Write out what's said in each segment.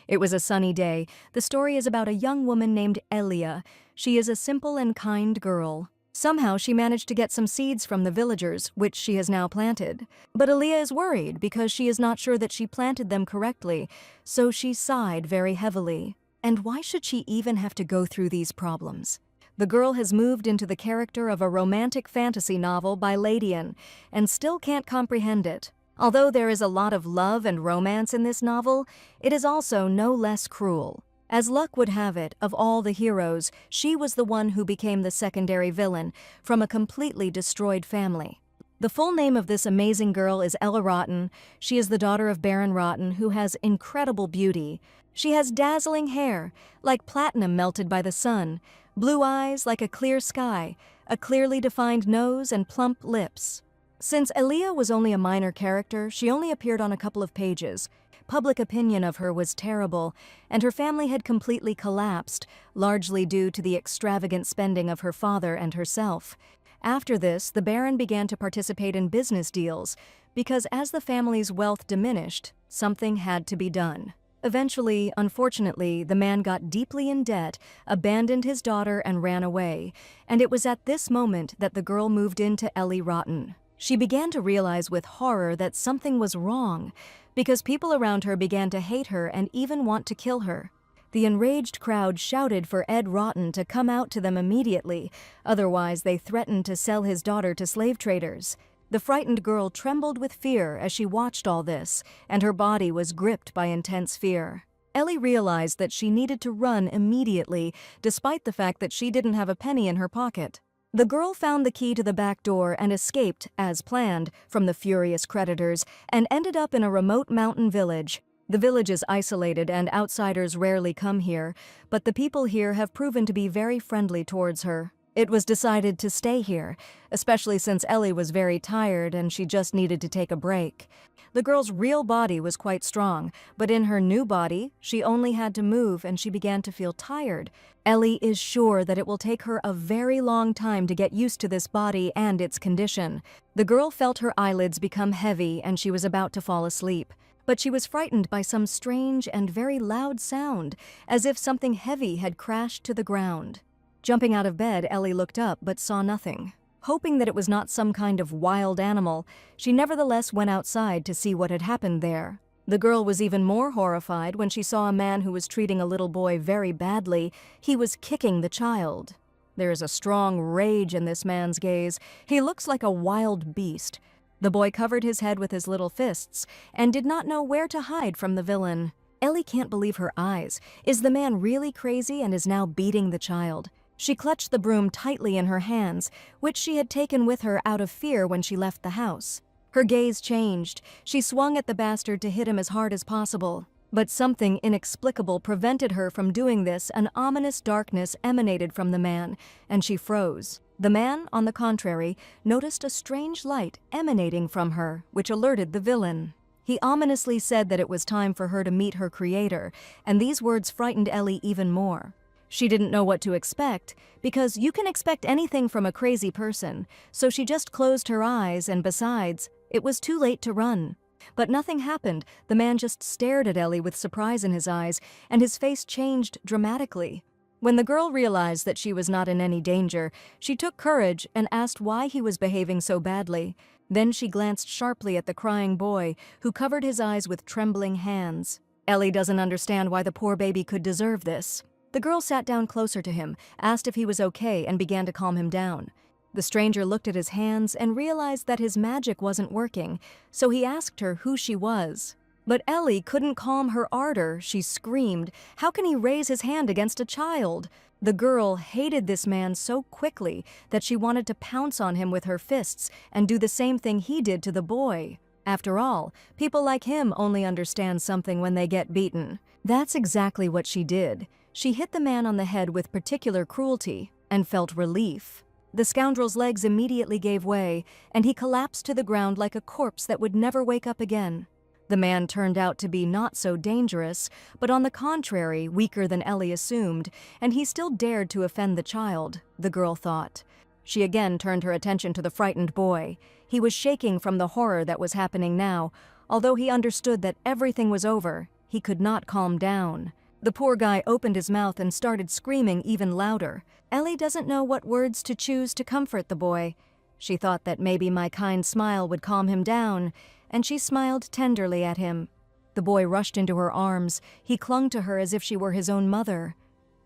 It was a sunny day. The story is about a young woman named Elia. She is a simple and kind girl. Somehow she managed to get some seeds from the villagers, which she has now planted. But Elia is worried because she is not sure that she planted them correctly, so she sighed very heavily. And why should she even have to go through these problems? The girl has moved into the character of a romantic fantasy novel by Ladian and still can't comprehend it. Although there is a lot of love and romance in this novel, it is also no less cruel. As luck would have it, of all the heroes, she was the one who became the secondary villain from a completely destroyed family. The full name of this amazing girl is Ella Rotten. She is the daughter of Baron Rotten, who has incredible beauty. She has dazzling hair, like platinum melted by the sun, blue eyes like a clear sky, a clearly defined nose, and plump lips. Since Elia was only a minor character, she only appeared on a couple of pages. Public opinion of her was terrible, and her family had completely collapsed, largely due to the extravagant spending of her father and herself. After this, the Baron began to participate in business deals, because as the family's wealth diminished, something had to be done. Eventually, unfortunately, the man got deeply in debt, abandoned his daughter, and ran away, and it was at this moment that the girl moved into Ellie Rotten. She began to realize with horror that something was wrong, because people around her began to hate her and even want to kill her. The enraged crowd shouted for Ed Rotten to come out to them immediately, otherwise they threatened to sell his daughter to slave traders. The frightened girl trembled with fear as she watched all this, and her body was gripped by intense fear. Ellie realized that she needed to run immediately, despite the fact that she didn't have a penny in her pocket. The girl found the key to the back door and escaped, as planned, from the furious creditors and ended up in a remote mountain village. The village is isolated and outsiders rarely come here, but the people here have proven to be very friendly towards her. It was decided to stay here, especially since Ellie was very tired and she just needed to take a break. The girl's real body was quite strong, but in her new body, she only had to move and she began to feel tired. Ellie is sure that it will take her a very long time to get used to this body and its condition. The girl felt her eyelids become heavy and she was about to fall asleep. But she was frightened by some strange and very loud sound, as if something heavy had crashed to the ground. Jumping out of bed, Ellie looked up but saw nothing. Hoping that it was not some kind of wild animal, she nevertheless went outside to see what had happened there. The girl was even more horrified when she saw a man who was treating a little boy very badly. He was kicking the child. There is a strong rage in this man's gaze. He looks like a wild beast. The boy covered his head with his little fists and did not know where to hide from the villain. Ellie can't believe her eyes. Is the man really crazy and is now beating the child? She clutched the broom tightly in her hands, which she had taken with her out of fear when she left the house. Her gaze changed. She swung at the bastard to hit him as hard as possible. But something inexplicable prevented her from doing this. An ominous darkness emanated from the man, and she froze. The man, on the contrary, noticed a strange light emanating from her, which alerted the villain. He ominously said that it was time for her to meet her creator, and these words frightened Ellie even more. She didn't know what to expect, because you can expect anything from a crazy person, so she just closed her eyes, and besides, it was too late to run. But nothing happened. The man just stared at Ellie with surprise in his eyes, and his face changed dramatically. When the girl realized that she was not in any danger, she took courage and asked why he was behaving so badly. Then she glanced sharply at the crying boy, who covered his eyes with trembling hands. Ellie doesn't understand why the poor baby could deserve this. The girl sat down closer to him, asked if he was okay, and began to calm him down. The stranger looked at his hands and realized that his magic wasn't working, so he asked her who she was. But Ellie couldn't calm her ardor. She screamed, "How can he raise his hand against a child?" The girl hated this man so quickly that she wanted to pounce on him with her fists and do the same thing he did to the boy. After all, people like him only understand something when they get beaten. That's exactly what she did. She hit the man on the head with particular cruelty and felt relief. The scoundrel's legs immediately gave way, and he collapsed to the ground like a corpse that would never wake up again. The man turned out to be not so dangerous, but on the contrary, weaker than Ellie assumed, and he still dared to offend the child, the girl thought. She again turned her attention to the frightened boy. He was shaking from the horror that was happening now. Although he understood that everything was over, he could not calm down. The poor guy opened his mouth and started screaming even louder. Ellie doesn't know what words to choose to comfort the boy. She thought that maybe my kind smile would calm him down, and she smiled tenderly at him. The boy rushed into her arms. He clung to her as if she were his own mother.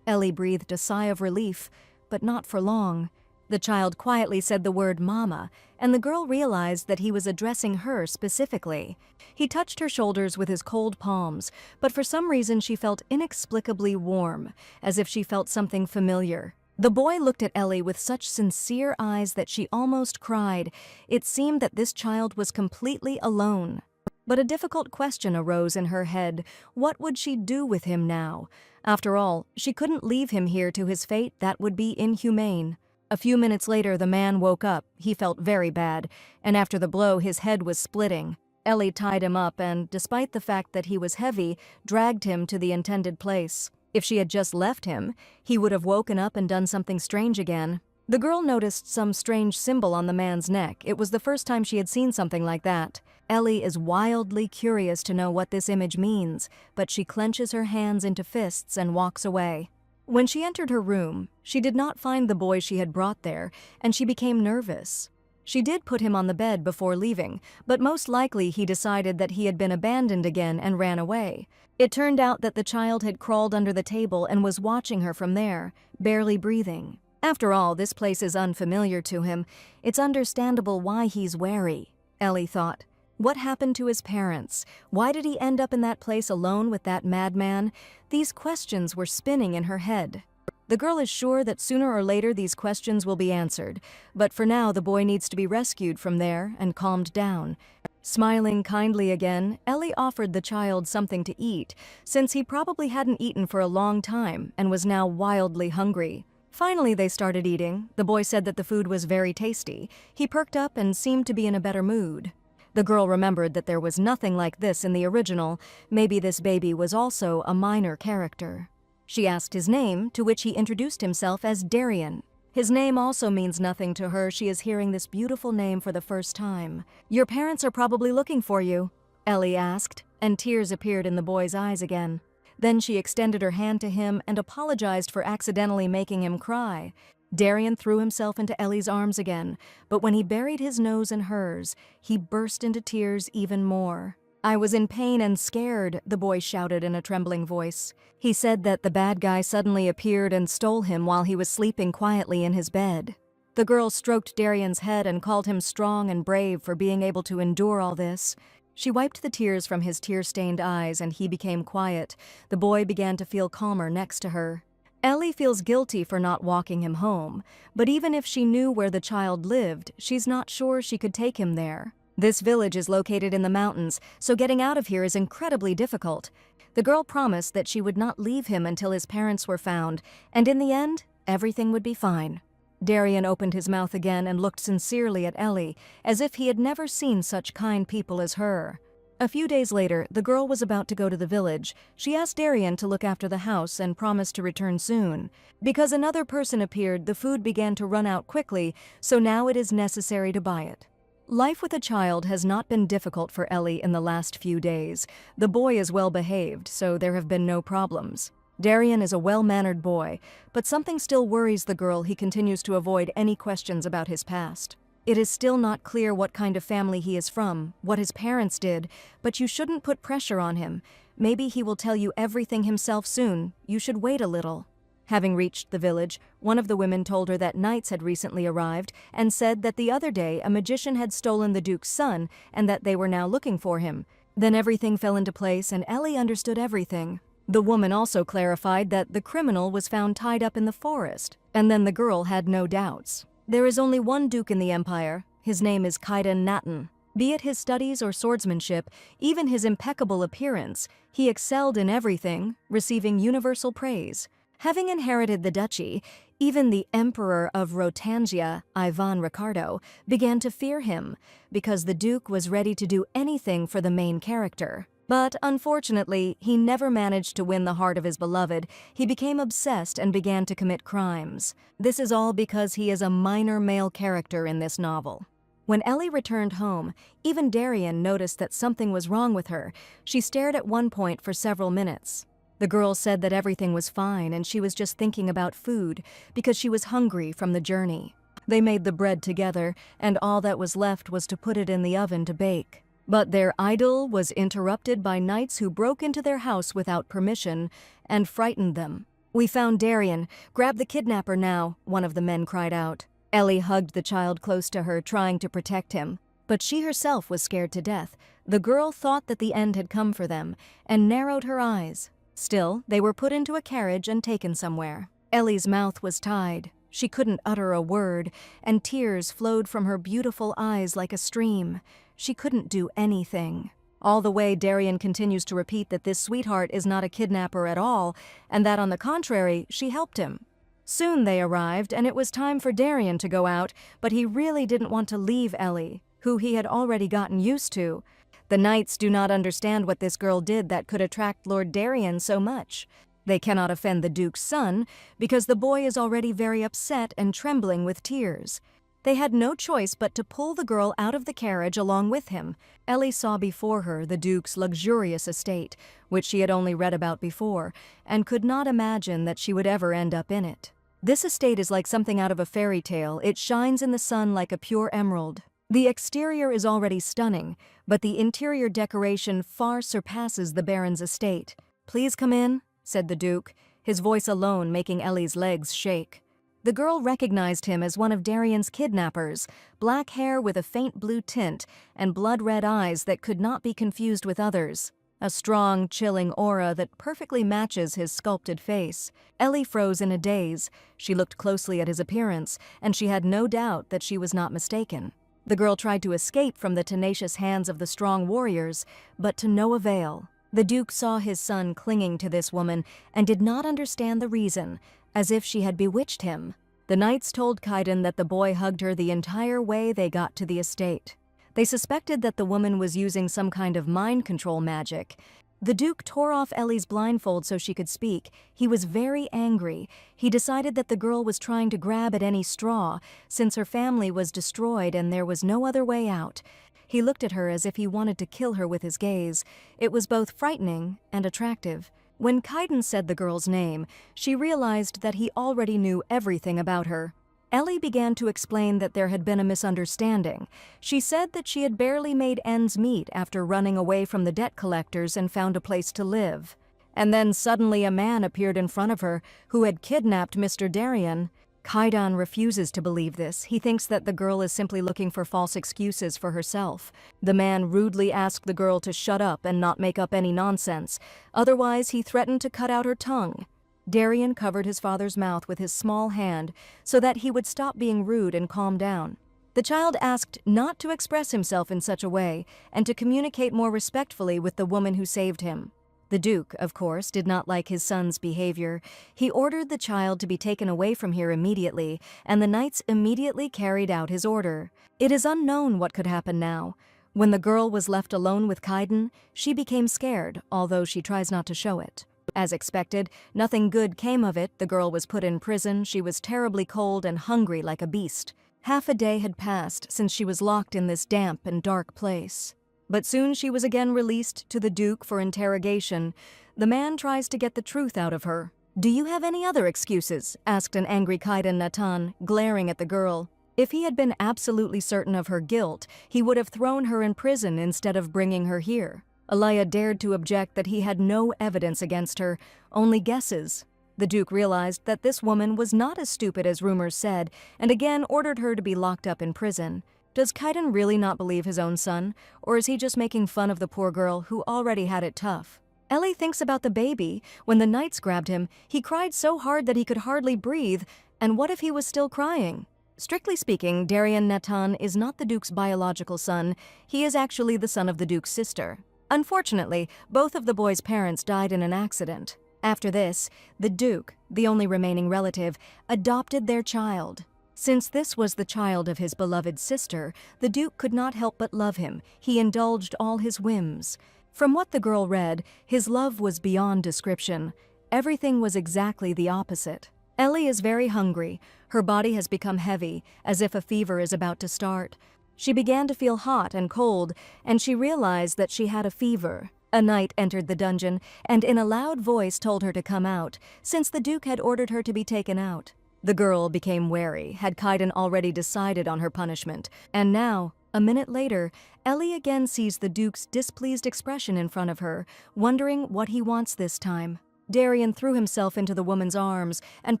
Ellie breathed a sigh of relief, but not for long. The child quietly said the word mama, and the girl realized that he was addressing her specifically. He touched her shoulders with his cold palms, but for some reason she felt inexplicably warm, as if she felt something familiar. The boy looked at Ellie with such sincere eyes that she almost cried. It seemed that this child was completely alone. But a difficult question arose in her head. What would she do with him now? After all, she couldn't leave him here to his fate. That would be inhumane. A few minutes later, the man woke up. He felt very bad, and after the blow, his head was splitting. Ellie tied him up and, despite the fact that he was heavy, dragged him to the intended place. If she had just left him, he would have woken up and done something strange again. The girl noticed some strange symbol on the man's neck. It was the first time she had seen something like that. Ellie is wildly curious to know what this image means, but she clenches her hands into fists and walks away. When she entered her room, she did not find the boy she had brought there, and she became nervous. She did put him on the bed before leaving, but most likely he decided that he had been abandoned again and ran away. It turned out that the child had crawled under the table and was watching her from there, barely breathing. After all, this place is unfamiliar to him. It's understandable why he's wary, Ellie thought. What happened to his parents? Why did he end up in that place alone with that madman? These questions were spinning in her head. The girl is sure that sooner or later these questions will be answered, but for now the boy needs to be rescued from there and calmed down. Smiling kindly again, Ellie offered the child something to eat, since he probably hadn't eaten for a long time and was now wildly hungry. Finally, they started eating. The boy said that the food was very tasty. He perked up and seemed to be in a better mood. The girl remembered that there was nothing like this in the original. Maybe this baby was also a minor character. She asked his name, to which he introduced himself as Darian. His name also means nothing to her. She is hearing this beautiful name for the first time. "Your parents are probably looking for you," Ellie asked, and tears appeared in the boy's eyes again. Then she extended her hand to him and apologized for accidentally making him cry. Darian threw himself into Ellie's arms again, but when he buried his nose in hers, he burst into tears even more. "I was in pain and scared," the boy shouted in a trembling voice. He said that the bad guy suddenly appeared and stole him while he was sleeping quietly in his bed. The girl stroked Darian's head and called him strong and brave for being able to endure all this. She wiped the tears from his tear-stained eyes and he became quiet. The boy began to feel calmer next to her. Ellie feels guilty for not walking him home, but even if she knew where the child lived, she's not sure she could take him there. This village is located in the mountains, so getting out of here is incredibly difficult. The girl promised that she would not leave him until his parents were found, and in the end, everything would be fine. Darian opened his mouth again and looked sincerely at Ellie, as if he had never seen such kind people as her. A few days later, the girl was about to go to the village. She asked Darian to look after the house and promised to return soon. Because another person appeared, the food began to run out quickly, so now it is necessary to buy it. Life with a child has not been difficult for Ellie in the last few days. The boy is well behaved, so there have been no problems. Darian is a well-mannered boy, but something still worries the girl. He continues to avoid any questions about his past. It is still not clear what kind of family he is from, what his parents did, but you shouldn't put pressure on him. Maybe he will tell you everything himself soon. You should wait a little. Having reached the village, one of the women told her that knights had recently arrived and said that the other day a magician had stolen the duke's son and that they were now looking for him. Then everything fell into place and Ellie understood everything. The woman also clarified that the criminal was found tied up in the forest, and then the girl had no doubts. There is only one duke in the empire. His name is Kaiden Natan. Be it his studies or swordsmanship, even his impeccable appearance, he excelled in everything, receiving universal praise. Having inherited the duchy, even the Emperor of Rotangia, Ivan Ricardo, began to fear him, because the Duke was ready to do anything for the main character. But unfortunately, he never managed to win the heart of his beloved. He became obsessed and began to commit crimes. This is all because he is a minor male character in this novel. When Ellie returned home, even Darian noticed that something was wrong with her. She stared at one point for several minutes. The girl said that everything was fine and she was just thinking about food because she was hungry from the journey. They made the bread together, and all that was left was to put it in the oven to bake. But their idyll was interrupted by knights who broke into their house without permission and frightened them. "We found Darian. Grab the kidnapper now," one of the men cried out. Ellie hugged the child close to her, trying to protect him. But she herself was scared to death. The girl thought that the end had come for them and narrowed her eyes. Still, they were put into a carriage and taken somewhere. Ellie's mouth was tied. She couldn't utter a word, and tears flowed from her beautiful eyes like a stream. She couldn't do anything. All the way, Darian continues to repeat that this sweetheart is not a kidnapper at all, and that on the contrary, she helped him. Soon they arrived, and it was time for Darian to go out, but he really didn't want to leave Ellie, who he had already gotten used to. The knights do not understand what this girl did that could attract Lord Darian so much. They cannot offend the Duke's son, because the boy is already very upset and trembling with tears. They had no choice but to pull the girl out of the carriage along with him. Ellie saw before her the Duke's luxurious estate, which she had only read about before, and could not imagine that she would ever end up in it. This estate is like something out of a fairy tale. It shines in the sun like a pure emerald. The exterior is already stunning, but the interior decoration far surpasses the Baron's estate. "Please come in," said the Duke, his voice alone making Ellie's legs shake. The girl recognized him as one of Darian's kidnappers, black hair with a faint blue tint and blood-red eyes that could not be confused with others. A strong, chilling aura that perfectly matches his sculpted face. Ellie froze in a daze. She looked closely at his appearance, and she had no doubt that she was not mistaken. The girl tried to escape from the tenacious hands of the strong warriors, but to no avail. The Duke saw his son clinging to this woman and did not understand the reason, as if she had bewitched him. The knights told Kaiden that the boy hugged her the entire way they got to the estate. They suspected that the woman was using some kind of mind control magic. The Duke tore off Ellie's blindfold so she could speak. He was very angry. He decided that the girl was trying to grab at any straw, since her family was destroyed and there was no other way out. He looked at her as if he wanted to kill her with his gaze. It was both frightening and attractive. When Kaiden said the girl's name, she realized that he already knew everything about her. Ellie began to explain that there had been a misunderstanding. She said that she had barely made ends meet after running away from the debt collectors and found a place to live. And then suddenly a man appeared in front of her who had kidnapped Mr. Darian. Kaiden refuses to believe this. He thinks that the girl is simply looking for false excuses for herself. The man rudely asked the girl to shut up and not make up any nonsense. Otherwise, he threatened to cut out her tongue. Darian covered his father's mouth with his small hand so that he would stop being rude and calm down. The child asked not to express himself in such a way and to communicate more respectfully with the woman who saved him. The Duke, of course, did not like his son's behavior. He ordered the child to be taken away from here immediately, and the knights immediately carried out his order. It is unknown what could happen now. When the girl was left alone with Kaiden, she became scared, although she tries not to show it. As expected, nothing good came of it. The girl was put in prison. She was terribly cold and hungry like a beast. Half a day had passed since she was locked in this damp and dark place. But soon she was again released to the Duke for interrogation. The man tries to get the truth out of her. "Do you have any other excuses?" asked an angry Kaiden Natan, glaring at the girl. If he had been absolutely certain of her guilt, he would have thrown her in prison instead of bringing her here. Alaya dared to object that he had no evidence against her, only guesses. The Duke realized that this woman was not as stupid as rumors said, and again ordered her to be locked up in prison. Does Kaiden really not believe his own son, or is he just making fun of the poor girl who already had it tough? Ellie thinks about the baby. When the knights grabbed him, he cried so hard that he could hardly breathe, and what if he was still crying? Strictly speaking, Darian Natan is not the Duke's biological son. He is actually the son of the Duke's sister. Unfortunately, both of the boy's parents died in an accident. After this, the Duke, the only remaining relative, adopted their child. Since this was the child of his beloved sister, the Duke could not help but love him. He indulged all his whims. From what the girl read, his love was beyond description. Everything was exactly the opposite. Ellie is very hungry. Her body has become heavy, as if a fever is about to start. She began to feel hot and cold, and she realized that she had a fever. A knight entered the dungeon, and in a loud voice told her to come out, since the Duke had ordered her to be taken out. The girl became wary. Had Kaiden already decided on her punishment? And now, a minute later, Ellie again sees the Duke's displeased expression in front of her, wondering what he wants this time. Darien threw himself into the woman's arms and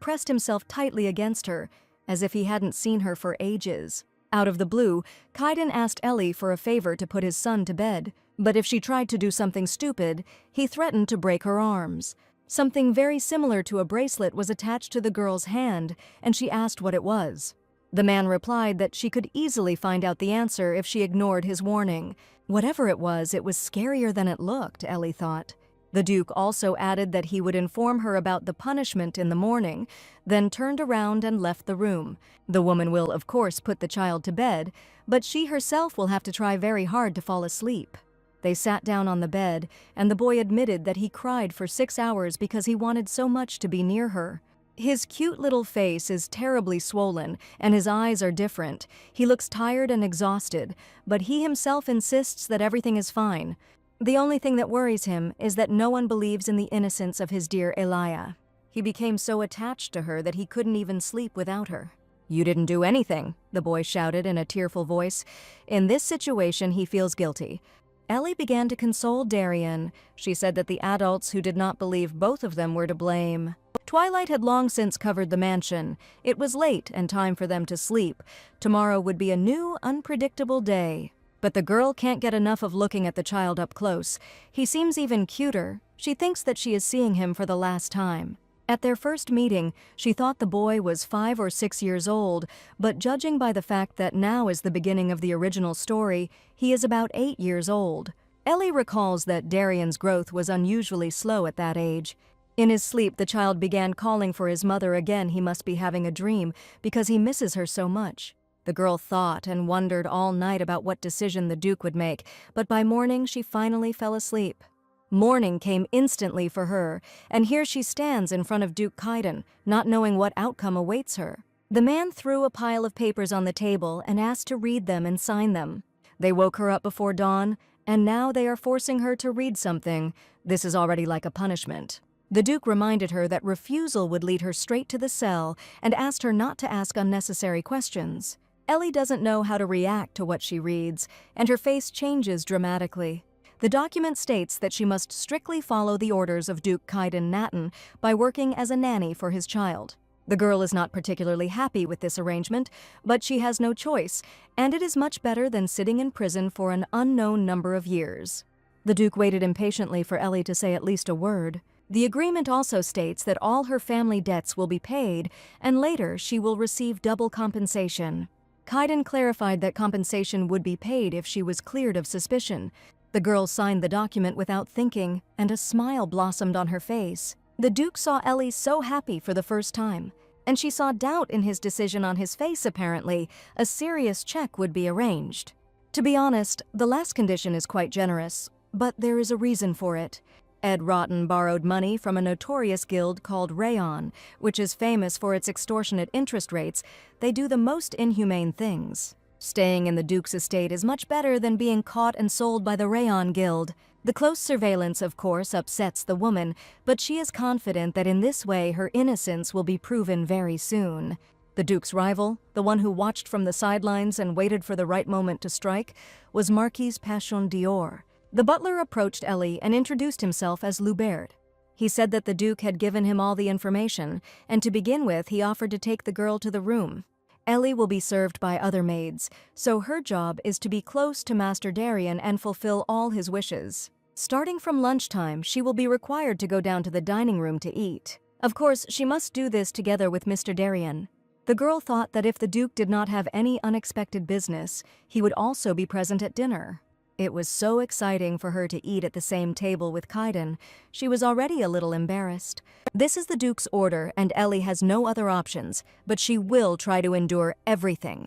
pressed himself tightly against her, as if he hadn't seen her for ages. Out of the blue, Kaiden asked Ellie for a favor to put his son to bed, but if she tried to do something stupid, he threatened to break her arms. Something very similar to a bracelet was attached to the girl's hand, and she asked what it was. The man replied that she could easily find out the answer if she ignored his warning. Whatever it was scarier than it looked, Ellie thought. The Duke also added that he would inform her about the punishment in the morning, then turned around and left the room. The woman will, of course, put the child to bed, but she herself will have to try very hard to fall asleep. They sat down on the bed, and the boy admitted that he cried for 6 hours because he wanted so much to be near her. His cute little face is terribly swollen, and his eyes are different. He looks tired and exhausted, but he himself insists that everything is fine. The only thing that worries him is that no one believes in the innocence of his dear Elia. He became so attached to her that he couldn't even sleep without her. "You didn't do anything," the boy shouted in a tearful voice. In this situation, he feels guilty. Ellie began to console Darien. She said that the adults who did not believe both of them were to blame. Twilight had long since covered the mansion. It was late and time for them to sleep. Tomorrow would be a new, unpredictable day. But the girl can't get enough of looking at the child up close. He seems even cuter. She thinks that she is seeing him for the last time. At their first meeting, she thought the boy was 5 or 6 years old, but judging by the fact that now is the beginning of the original story, he is about 8 years old. Ellie recalls that Darien's growth was unusually slow at that age. In his sleep, the child began calling for his mother again. He must be having a dream, because he misses her so much. The girl thought and wondered all night about what decision the Duke would make, but by morning she finally fell asleep. Morning came instantly for her, and here she stands in front of Duke Kaiden, not knowing what outcome awaits her. The man threw a pile of papers on the table and asked to read them and sign them. They woke her up before dawn, and now they are forcing her to read something. This is already like a punishment. The Duke reminded her that refusal would lead her straight to the cell and asked her not to ask unnecessary questions. Ellie doesn't know how to react to what she reads, and her face changes dramatically. The document states that she must strictly follow the orders of Duke Kaiden Natten by working as a nanny for his child. The girl is not particularly happy with this arrangement, but she has no choice, and it is much better than sitting in prison for an unknown number of years. The Duke waited impatiently for Ellie to say at least a word. The agreement also states that all her family debts will be paid, and later she will receive double compensation. Kaiden clarified that compensation would be paid if she was cleared of suspicion. The girl signed the document without thinking, and a smile blossomed on her face. The Duke saw Ellie so happy for the first time, and she saw doubt in his decision on his face apparently. A serious check would be arranged. To be honest, the last condition is quite generous, but there is a reason for it. Ed Rotten borrowed money from a notorious guild called Rayon, which is famous for its extortionate interest rates. They do the most inhumane things. Staying in the Duke's estate is much better than being caught and sold by the Rayon Guild. The close surveillance, of course, upsets the woman, but she is confident that in this way her innocence will be proven very soon. The Duke's rival, the one who watched from the sidelines and waited for the right moment to strike, was Marquis Passion d'Or. The butler approached Ellie and introduced himself as Lubert. He said that the Duke had given him all the information, and to begin with, he offered to take the girl to the room. Ellie will be served by other maids, so her job is to be close to Master Darien and fulfill all his wishes. Starting from lunchtime, she will be required to go down to the dining room to eat. Of course, she must do this together with Mr. Darien. The girl thought that if the Duke did not have any unexpected business, he would also be present at dinner. It was so exciting for her to eat at the same table with Kaiden. She was already a little embarrassed. This is the Duke's order, and Ellie has no other options, but she will try to endure everything.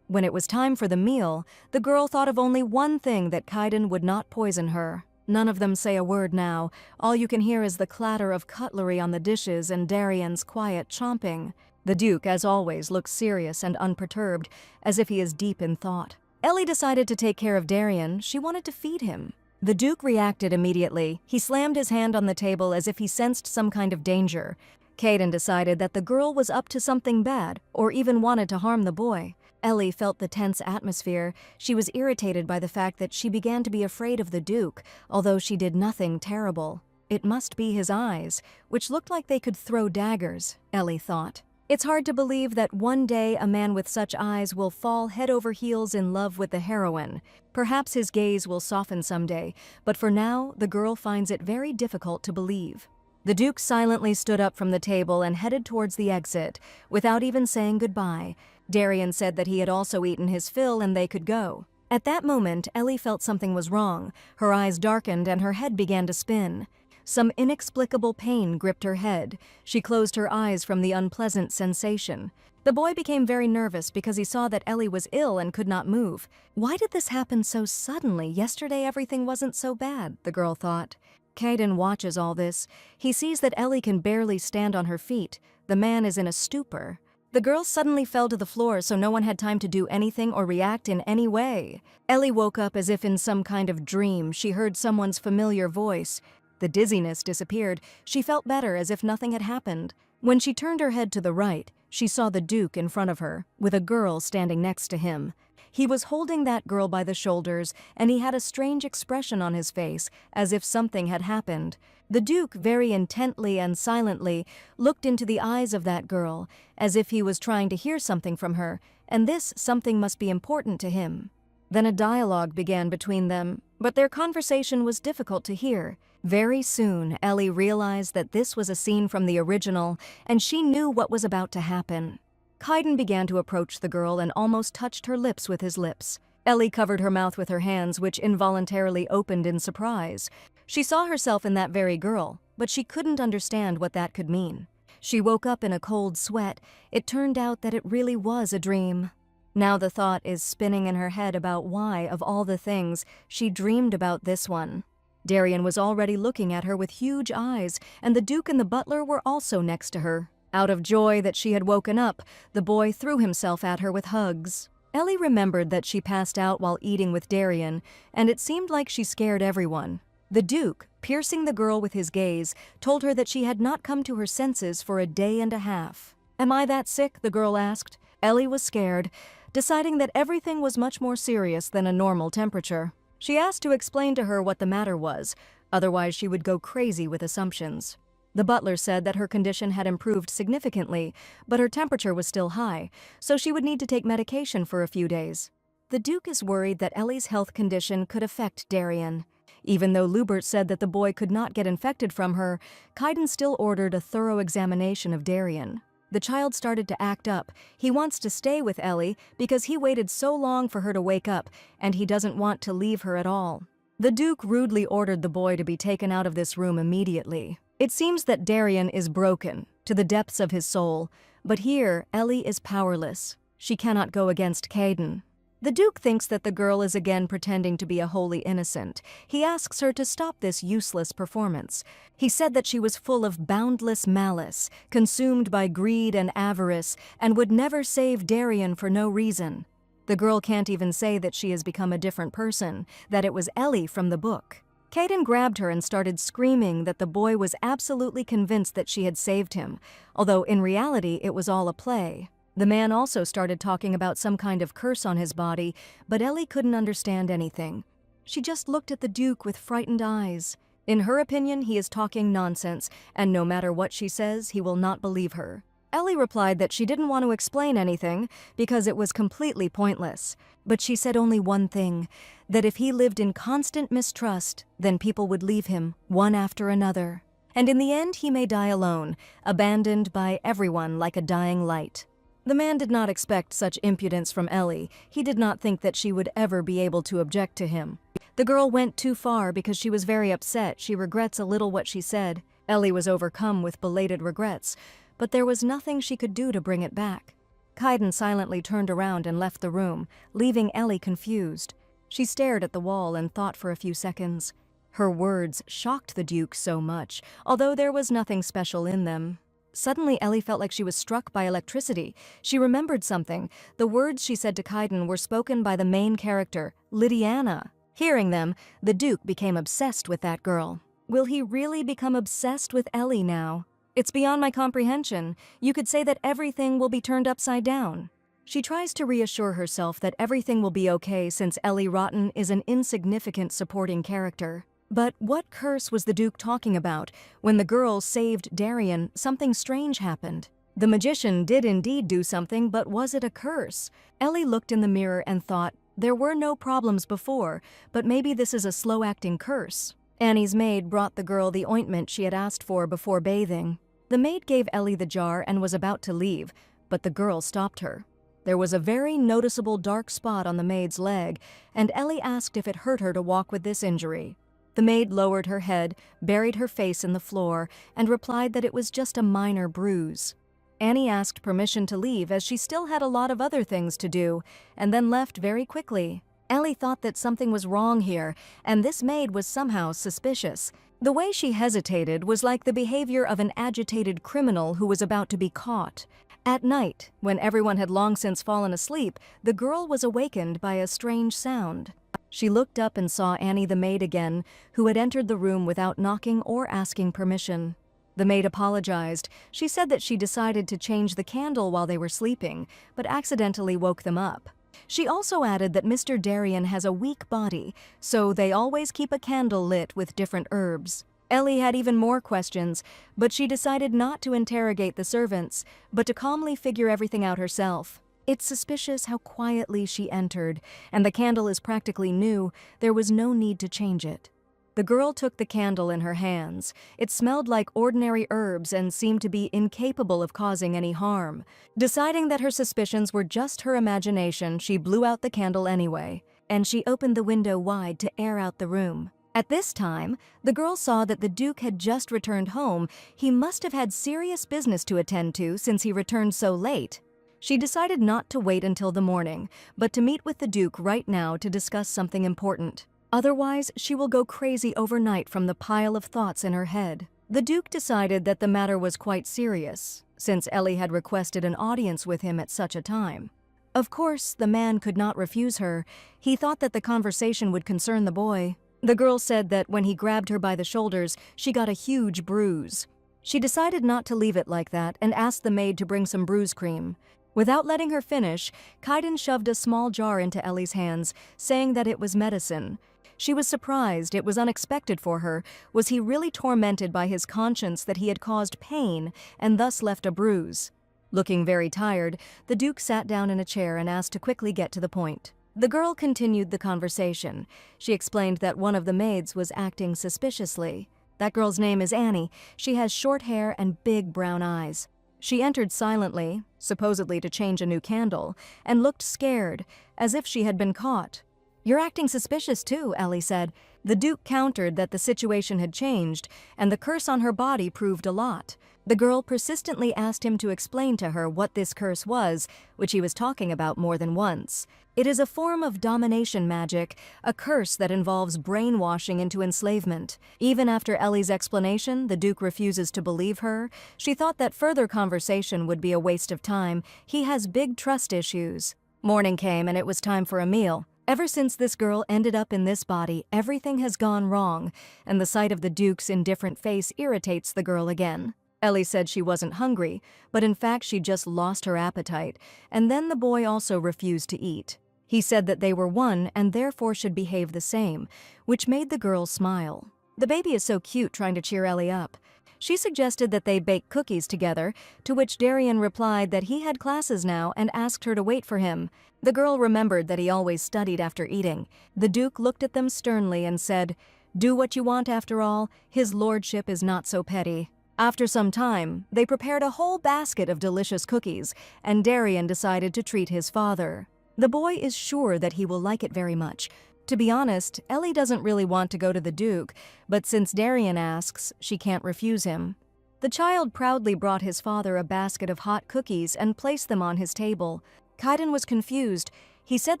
When it was time for the meal, the girl thought of only one thing: that Kaiden would not poison her. None of them say a word now. All you can hear is the clatter of cutlery on the dishes and Darien's quiet chomping. The Duke, as always, looks serious and unperturbed, as if he is deep in thought. Ellie decided to take care of Darien. She wanted to feed him. The Duke reacted immediately. He slammed his hand on the table as if he sensed some kind of danger. Caden decided that the girl was up to something bad, or even wanted to harm the boy. Ellie felt the tense atmosphere. She was irritated by the fact that she began to be afraid of the Duke, although she did nothing terrible. It must be his eyes, which looked like they could throw daggers, Ellie thought. It's hard to believe that one day a man with such eyes will fall head over heels in love with the heroine. Perhaps his gaze will soften someday, but for now, the girl finds it very difficult to believe. The Duke silently stood up from the table and headed towards the exit, without even saying goodbye. Darien said that he had also eaten his fill and they could go. At that moment, Ellie felt something was wrong. Her eyes darkened and her head began to spin. Some inexplicable pain gripped her head. She closed her eyes from the unpleasant sensation. The boy became very nervous because he saw that Ellie was ill and could not move. Why did this happen so suddenly? Yesterday everything wasn't so bad, the girl thought. Caden watches all this. He sees that Ellie can barely stand on her feet. The man is in a stupor. The girl suddenly fell to the floor, so no one had time to do anything or react in any way. Ellie woke up as if in some kind of dream. She heard someone's familiar voice. The dizziness disappeared. She felt better, as if nothing had happened. When she turned her head to the right, she saw the Duke in front of her, with a girl standing next to him. He was holding that girl by the shoulders, and he had a strange expression on his face, as if something had happened. The Duke, very intently and silently, looked into the eyes of that girl, as if he was trying to hear something from her, and this something must be important to him. Then a dialogue began between them, but their conversation was difficult to hear. Very soon, Ellie realized that this was a scene from the original, and she knew what was about to happen. Caden began to approach the girl and almost touched her lips with his lips. Ellie covered her mouth with her hands, which involuntarily opened in surprise. She saw herself in that very girl, but she couldn't understand what that could mean. She woke up in a cold sweat. It turned out that it really was a dream. Now the thought is spinning in her head about why, of all the things, she dreamed about this one. Darien was already looking at her with huge eyes, and the Duke and the butler were also next to her. Out of joy that she had woken up, the boy threw himself at her with hugs. Ellie remembered that she passed out while eating with Darien, and it seemed like she scared everyone. The Duke, piercing the girl with his gaze, told her that she had not come to her senses for a day and a half. "Am I that sick?" the girl asked. Ellie was scared, deciding that everything was much more serious than a normal temperature. She asked to explain to her what the matter was, otherwise she would go crazy with assumptions. The butler said that her condition had improved significantly, but her temperature was still high, so she would need to take medication for a few days. The Duke is worried that Ellie's health condition could affect Darien. Even though Lubert said that the boy could not get infected from her, Caden still ordered a thorough examination of Darien. The child started to act up. He wants to stay with Ellie because he waited so long for her to wake up, and he doesn't want to leave her at all. The Duke rudely ordered the boy to be taken out of this room immediately. It seems that Darien is broken, to the depths of his soul, but here Ellie is powerless. She cannot go against Caden. The Duke thinks that the girl is again pretending to be a wholly innocent. He asks her to stop this useless performance. He said that she was full of boundless malice, consumed by greed and avarice, and would never save Darien for no reason. The girl can't even say that she has become a different person, that it was Ellie from the book. Caden grabbed her and started screaming that the boy was absolutely convinced that she had saved him, although in reality it was all a play. The man also started talking about some kind of curse on his body, but Ellie couldn't understand anything. She just looked at the Duke with frightened eyes. In her opinion, he is talking nonsense, and no matter what she says, he will not believe her. Ellie replied that she didn't want to explain anything because it was completely pointless. But she said only one thing, that if he lived in constant mistrust, then people would leave him, one after another. And in the end, he may die alone, abandoned by everyone like a dying light. The man did not expect such impudence from Ellie. He did not think that she would ever be able to object to him. The girl went too far because she was very upset. She regrets a little what she said. Ellie was overcome with belated regrets, but there was nothing she could do to bring it back. Caden silently turned around and left the room, leaving Ellie confused. She stared at the wall and thought for a few seconds. Her words shocked the Duke so much, although there was nothing special in them. Suddenly, Ellie felt like she was struck by electricity. She remembered something. The words she said to Kaiden were spoken by the main character, Lydiana. Hearing them, the Duke became obsessed with that girl. Will he really become obsessed with Ellie now? It's beyond my comprehension. You could say that everything will be turned upside down. She tries to reassure herself that everything will be okay since Ellie Rotten is an insignificant supporting character. But what curse was the Duke talking about? When the girl saved Darien, something strange happened. The magician did indeed do something, but was it a curse? Ellie looked in the mirror and thought, there were no problems before, but maybe this is a slow-acting curse. Annie's maid brought the girl the ointment she had asked for before bathing. The maid gave Ellie the jar and was about to leave, but the girl stopped her. There was a very noticeable dark spot on the maid's leg, and Ellie asked if it hurt her to walk with this injury. The maid lowered her head, buried her face in the floor, and replied that it was just a minor bruise. Annie asked permission to leave as she still had a lot of other things to do, and then left very quickly. Ellie thought that something was wrong here, and this maid was somehow suspicious. The way she hesitated was like the behavior of an agitated criminal who was about to be caught. At night, when everyone had long since fallen asleep, the girl was awakened by a strange sound. She looked up and saw Annie the maid again, who had entered the room without knocking or asking permission. The maid apologized. She said that she decided to change the candle while they were sleeping, but accidentally woke them up. She also added that Mr. Darien has a weak body, so they always keep a candle lit with different herbs. Ellie had even more questions, but she decided not to interrogate the servants, but to calmly figure everything out herself. It's suspicious how quietly she entered, and the candle is practically new. There was no need to change it. The girl took the candle in her hands. It smelled like ordinary herbs and seemed to be incapable of causing any harm. Deciding that her suspicions were just her imagination, she blew out the candle anyway, and she opened the window wide to air out the room. At this time, the girl saw that the Duke had just returned home. He must have had serious business to attend to since he returned so late. She decided not to wait until the morning, but to meet with the Duke right now to discuss something important. Otherwise, she will go crazy overnight from the pile of thoughts in her head. The Duke decided that the matter was quite serious, since Ellie had requested an audience with him at such a time. Of course, the man could not refuse her. He thought that the conversation would concern the boy. The girl said that when he grabbed her by the shoulders, she got a huge bruise. She decided not to leave it like that and asked the maid to bring some bruise cream. Without letting her finish, Kaiden shoved a small jar into Ellie's hands, saying that it was medicine. She was surprised. It was unexpected for her. Was he really tormented by his conscience that he had caused pain and thus left a bruise? Looking very tired, the Duke sat down in a chair and asked to quickly get to the point. The girl continued the conversation. She explained that one of the maids was acting suspiciously. That girl's name is Annie. She has short hair and big brown eyes. She entered silently, supposedly to change a new candle, and looked scared, as if she had been caught. "You're acting suspicious too," Ellie said. The Duke countered that the situation had changed, and the curse on her body proved a lot. The girl persistently asked him to explain to her what this curse was, which he was talking about more than once. It is a form of domination magic, a curse that involves brainwashing into enslavement. Even after Ellie's explanation, the Duke refuses to believe her. She thought that further conversation would be a waste of time. He has big trust issues. Morning came and it was time for a meal. Ever since this girl ended up in this body, everything has gone wrong, and the sight of the Duke's indifferent face irritates the girl again. Ellie said she wasn't hungry, but in fact she just lost her appetite, and then the boy also refused to eat. He said that they were one and therefore should behave the same, which made the girl smile. The baby is so cute, trying to cheer Ellie up. She suggested that they bake cookies together, to which Darien replied that he had classes now and asked her to wait for him. The girl remembered that he always studied after eating. The Duke looked at them sternly and said, "Do what you want after all. His lordship is not so petty." After some time, they prepared a whole basket of delicious cookies, and Darien decided to treat his father. The boy is sure that he will like it very much. To be honest, Ellie doesn't really want to go to the Duke, but since Darien asks, she can't refuse him. The child proudly brought his father a basket of hot cookies and placed them on his table. Kaiden was confused. He said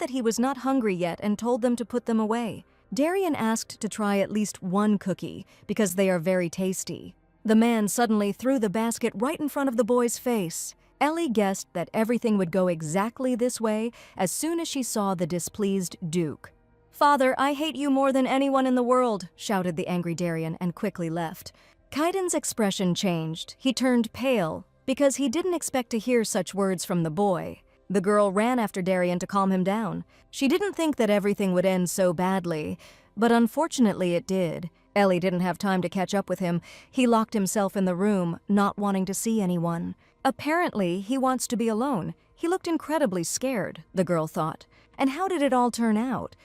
that he was not hungry yet and told them to put them away. Darien asked to try at least one cookie, because they are very tasty. The man suddenly threw the basket right in front of the boy's face. Ellie guessed that everything would go exactly this way as soon as she saw the displeased Duke. "Father, I hate you more than anyone in the world," shouted the angry Darien and quickly left. Kaiden's expression changed. He turned pale because he didn't expect to hear such words from the boy. The girl ran after Darien to calm him down. She didn't think that everything would end so badly, but unfortunately it did. Ellie didn't have time to catch up with him. He locked himself in the room, not wanting to see anyone. Apparently, he wants to be alone. He looked incredibly scared, the girl thought. And how did it all turn out?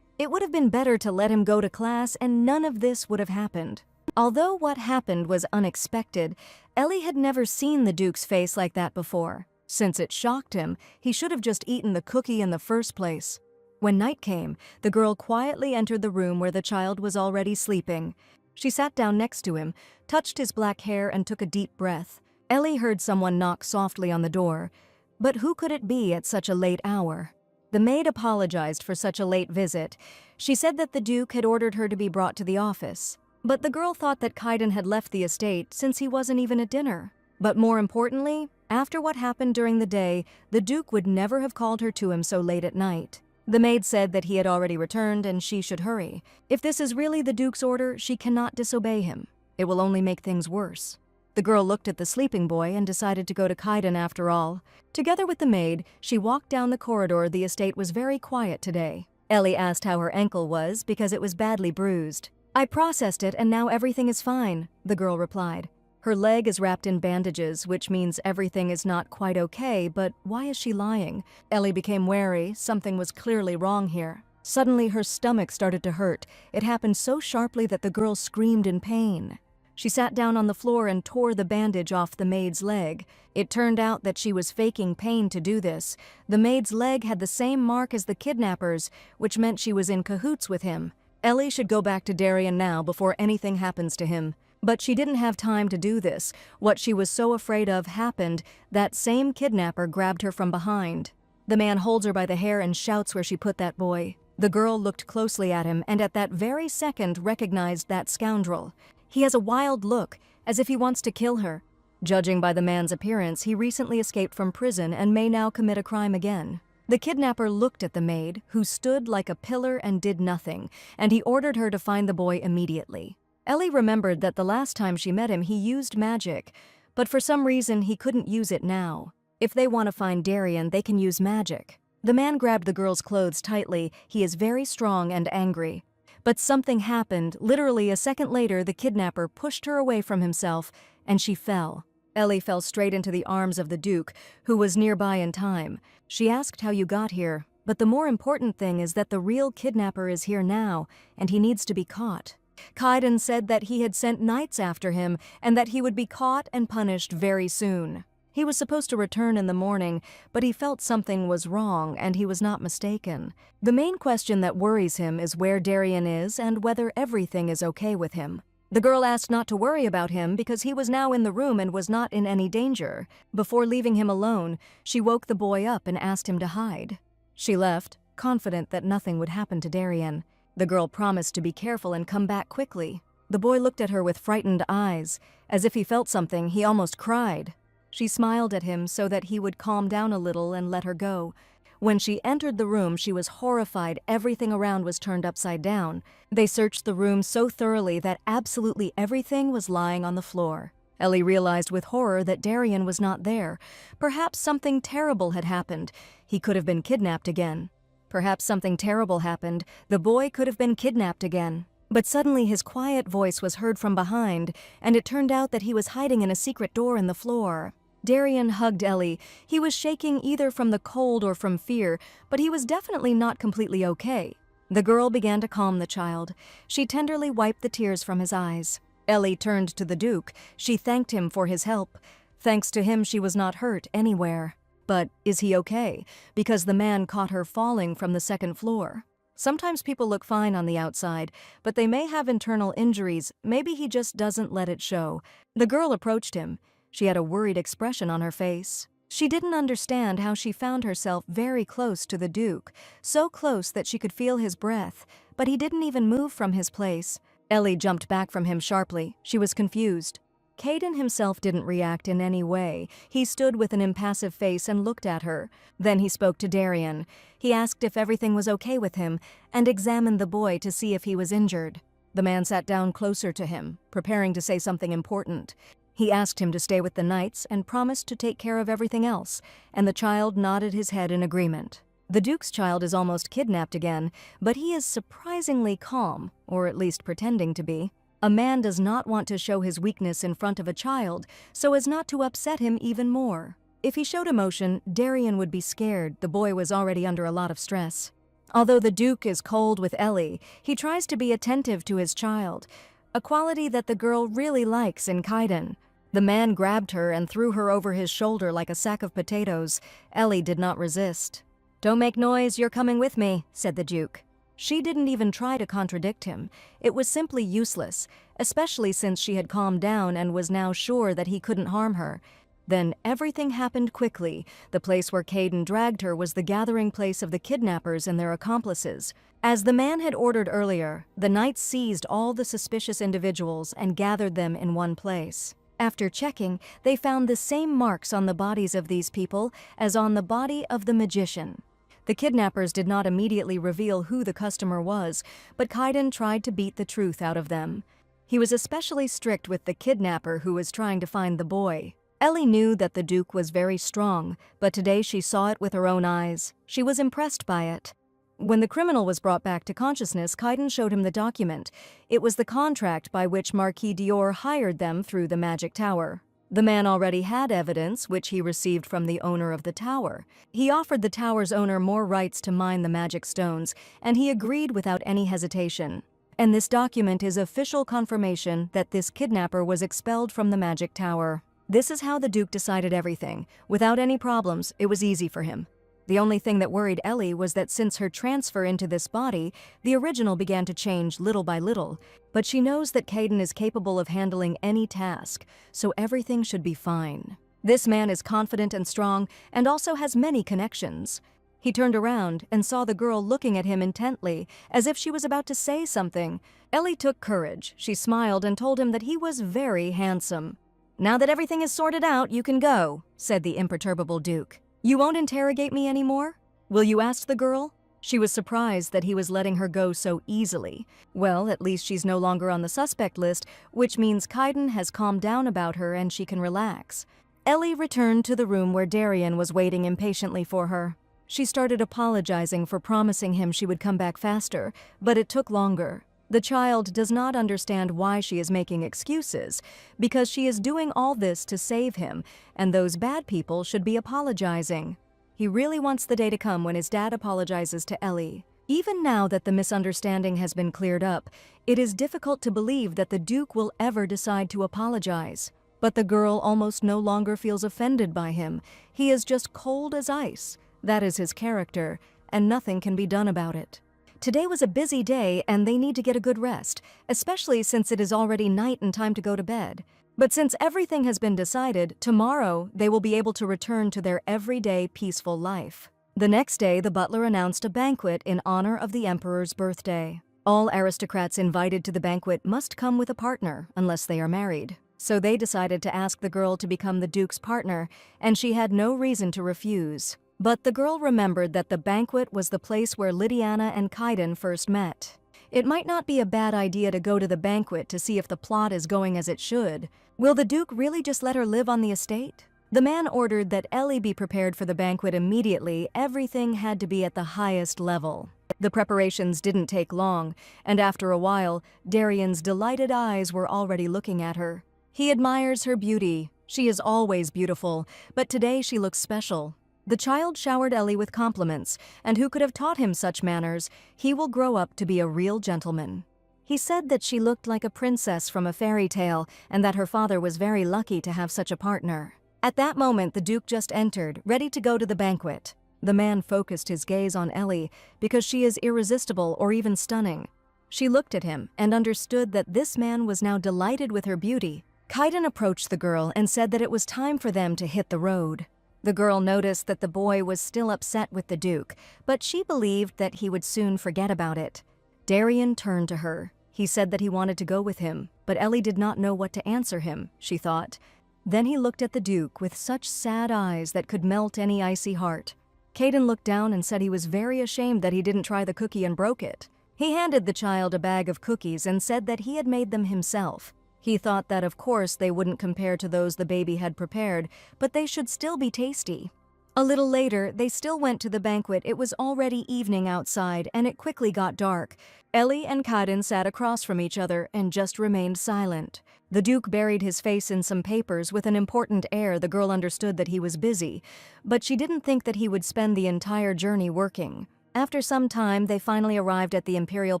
It would have been better to let him go to class and none of this would have happened. Although what happened was unexpected, Ellie had never seen the Duke's face like that before. Since it shocked him, he should have just eaten the cookie in the first place. When night came, the girl quietly entered the room where the child was already sleeping. She sat down next to him, touched his black hair, and took a deep breath. Ellie heard someone knock softly on the door. But who could it be at such a late hour? The maid apologized for such a late visit. She said that the Duke had ordered her to be brought to the office. But the girl thought that Kaiden had left the estate since he wasn't even at dinner. But more importantly, after what happened during the day, the Duke would never have called her to him so late at night. The maid said that he had already returned and she should hurry. If this is really the Duke's order, she cannot disobey him. It will only make things worse. The girl looked at the sleeping boy and decided to go to Kaiden after all. Together with the maid, she walked down the corridor. The estate was very quiet today. Ellie asked how her ankle was because it was badly bruised. "I processed it and now everything is fine," the girl replied. Her leg is wrapped in bandages, which means everything is not quite okay, but why is she lying? Ellie became wary. Something was clearly wrong here. Suddenly, her stomach started to hurt. It happened so sharply that the girl screamed in pain. She sat down on the floor and tore the bandage off the maid's leg. It turned out that she was faking pain to do this. The maid's leg had the same mark as the kidnapper's, which meant she was in cahoots with him. Ellie should go back to Darien now before anything happens to him. But she didn't have time to do this. What she was so afraid of happened. That same kidnapper grabbed her from behind. The man holds her by the hair and shouts where she put that boy. The girl looked closely at him and at that very second recognized that scoundrel. He has a wild look, as if he wants to kill her. Judging by the man's appearance, he recently escaped from prison and may now commit a crime again. The kidnapper looked at the maid, who stood like a pillar and did nothing, and he ordered her to find the boy immediately. Ellie remembered that the last time she met him he used magic, but for some reason he couldn't use it now. If they want to find Darien, they can use magic. The man grabbed the girl's clothes tightly. He is very strong and angry. But something happened. Literally a second later, the kidnapper pushed her away from himself, and she fell. Ellie fell straight into the arms of the Duke, who was nearby in time. She asked how you got here, but the more important thing is that the real kidnapper is here now, and he needs to be caught. Kaiden said that he had sent knights after him and that he would be caught and punished very soon. He was supposed to return in the morning, but he felt something was wrong and he was not mistaken. The main question that worries him is where Darien is and whether everything is okay with him. The girl asked not to worry about him because he was now in the room and was not in any danger. Before leaving him alone, she woke the boy up and asked him to hide. She left, confident that nothing would happen to Darien. The girl promised to be careful and come back quickly. The boy looked at her with frightened eyes. As if he felt something, he almost cried. She smiled at him so that he would calm down a little and let her go. When she entered the room, she was horrified. Everything around was turned upside down. They searched the room so thoroughly that absolutely everything was lying on the floor. Ellie realized with horror that Darien was not there. Perhaps something terrible had happened. He could have been kidnapped again. Perhaps something terrible happened. The boy could have been kidnapped again. But suddenly his quiet voice was heard from behind, and it turned out that he was hiding in a secret door in the floor. Darien hugged Ellie. He was shaking either from the cold or from fear, but he was definitely not completely okay. The girl began to calm the child. She tenderly wiped the tears from his eyes. Ellie turned to the Duke. She thanked him for his help. Thanks to him, she was not hurt anywhere. But is he okay? Because the man caught her falling from the second floor. Sometimes people look fine on the outside, but they may have internal injuries. Maybe he just doesn't let it show. The girl approached him. She had a worried expression on her face. She didn't understand how she found herself very close to the Duke, so close that she could feel his breath, but he didn't even move from his place. Ellie jumped back from him sharply. She was confused. Caden himself didn't react in any way. He stood with an impassive face and looked at her. Then he spoke to Darian. He asked if everything was okay with him and examined the boy to see if he was injured. The man sat down closer to him, preparing to say something important. He asked him to stay with the knights and promised to take care of everything else, and the child nodded his head in agreement. The Duke's child is almost kidnapped again, but he is surprisingly calm, or at least pretending to be. A man does not want to show his weakness in front of a child, so as not to upset him even more. If he showed emotion, Darian would be scared. The boy was already under a lot of stress. Although the Duke is cold with Ellie, he tries to be attentive to his child, a quality that the girl really likes in Kaiden. The man grabbed her and threw her over his shoulder like a sack of potatoes. Ellie did not resist. "Don't make noise, you're coming with me," said the Duke. She didn't even try to contradict him. It was simply useless, especially since she had calmed down and was now sure that he couldn't harm her. Then everything happened quickly. The place where Caden dragged her was the gathering place of the kidnappers and their accomplices. As the man had ordered earlier, the knights seized all the suspicious individuals and gathered them in one place. After checking, they found the same marks on the bodies of these people as on the body of the magician. The kidnappers did not immediately reveal who the customer was, but Kaiden tried to beat the truth out of them. He was especially strict with the kidnapper who was trying to find the boy. Ellie knew that the Duke was very strong, but today she saw it with her own eyes. She was impressed by it. When the criminal was brought back to consciousness, Kaiden showed him the document. It was the contract by which Marquis Dior hired them through the magic tower. The man already had evidence, which he received from the owner of the tower. He offered the tower's owner more rights to mine the magic stones, and he agreed without any hesitation. And this document is official confirmation that this kidnapper was expelled from the magic tower. This is how the Duke decided everything. Without any problems, it was easy for him. The only thing that worried Ellie was that since her transfer into this body, the original began to change little by little. But she knows that Caden is capable of handling any task, so everything should be fine. This man is confident and strong, and also has many connections. He turned around and saw the girl looking at him intently, as if she was about to say something. Ellie took courage. She smiled and told him that he was very handsome. "Now that everything is sorted out, you can go," said the imperturbable Duke. "You won't interrogate me anymore? Will you ask the girl?" She was surprised that he was letting her go so easily. Well, at least she's no longer on the suspect list, which means Kaiden has calmed down about her and she can relax. Ellie returned to the room where Darian was waiting impatiently for her. She started apologizing for promising him she would come back faster, but it took longer. The child does not understand why she is making excuses, because she is doing all this to save him, and those bad people should be apologizing. He really wants the day to come when his dad apologizes to Ellie. Even now that the misunderstanding has been cleared up, it is difficult to believe that the Duke will ever decide to apologize. But the girl almost no longer feels offended by him. He is just cold as ice. That is his character, and nothing can be done about it. Today was a busy day and they need to get a good rest, especially since it is already night and time to go to bed. But since everything has been decided, tomorrow they will be able to return to their everyday peaceful life. The next day, the butler announced a banquet in honor of the emperor's birthday. All aristocrats invited to the banquet must come with a partner, unless they are married. So they decided to ask the girl to become the Duke's partner, and she had no reason to refuse. But the girl remembered that the banquet was the place where Lydiana and Kaiden first met. It might not be a bad idea to go to the banquet to see if the plot is going as it should. Will the Duke really just let her live on the estate? The man ordered that Ellie be prepared for the banquet immediately. Everything had to be at the highest level. The preparations didn't take long, and after a while, Darian's delighted eyes were already looking at her. He admires her beauty. She is always beautiful, but today she looks special. The child showered Ellie with compliments, and who could have taught him such manners? He will grow up to be a real gentleman. He said that she looked like a princess from a fairy tale, and that her father was very lucky to have such a partner. At that moment, the Duke just entered, ready to go to the banquet. The man focused his gaze on Ellie because she is irresistible or even stunning. She looked at him and understood that this man was now delighted with her beauty. Kaiden approached the girl and said that it was time for them to hit the road. The girl noticed that the boy was still upset with the Duke, but she believed that he would soon forget about it. Darian turned to her. He said that he wanted to go with him. but Ellie did not know what to answer him, she thought. Then he looked at the Duke with such sad eyes that could melt any icy heart. Caden looked down and said he was very ashamed that he didn't try the cookie and broke it. He handed the child a bag of cookies and said that he had made them himself. He thought that of course they wouldn't compare to those the baby had prepared, but they should still be tasty. A little later, they still went to the banquet. It was already evening outside, and it quickly got dark. Ellie and Caden sat across from each other and just remained silent. The Duke buried his face in some papers with an important air. The girl understood that he was busy, but she didn't think that he would spend the entire journey working. After some time, they finally arrived at the imperial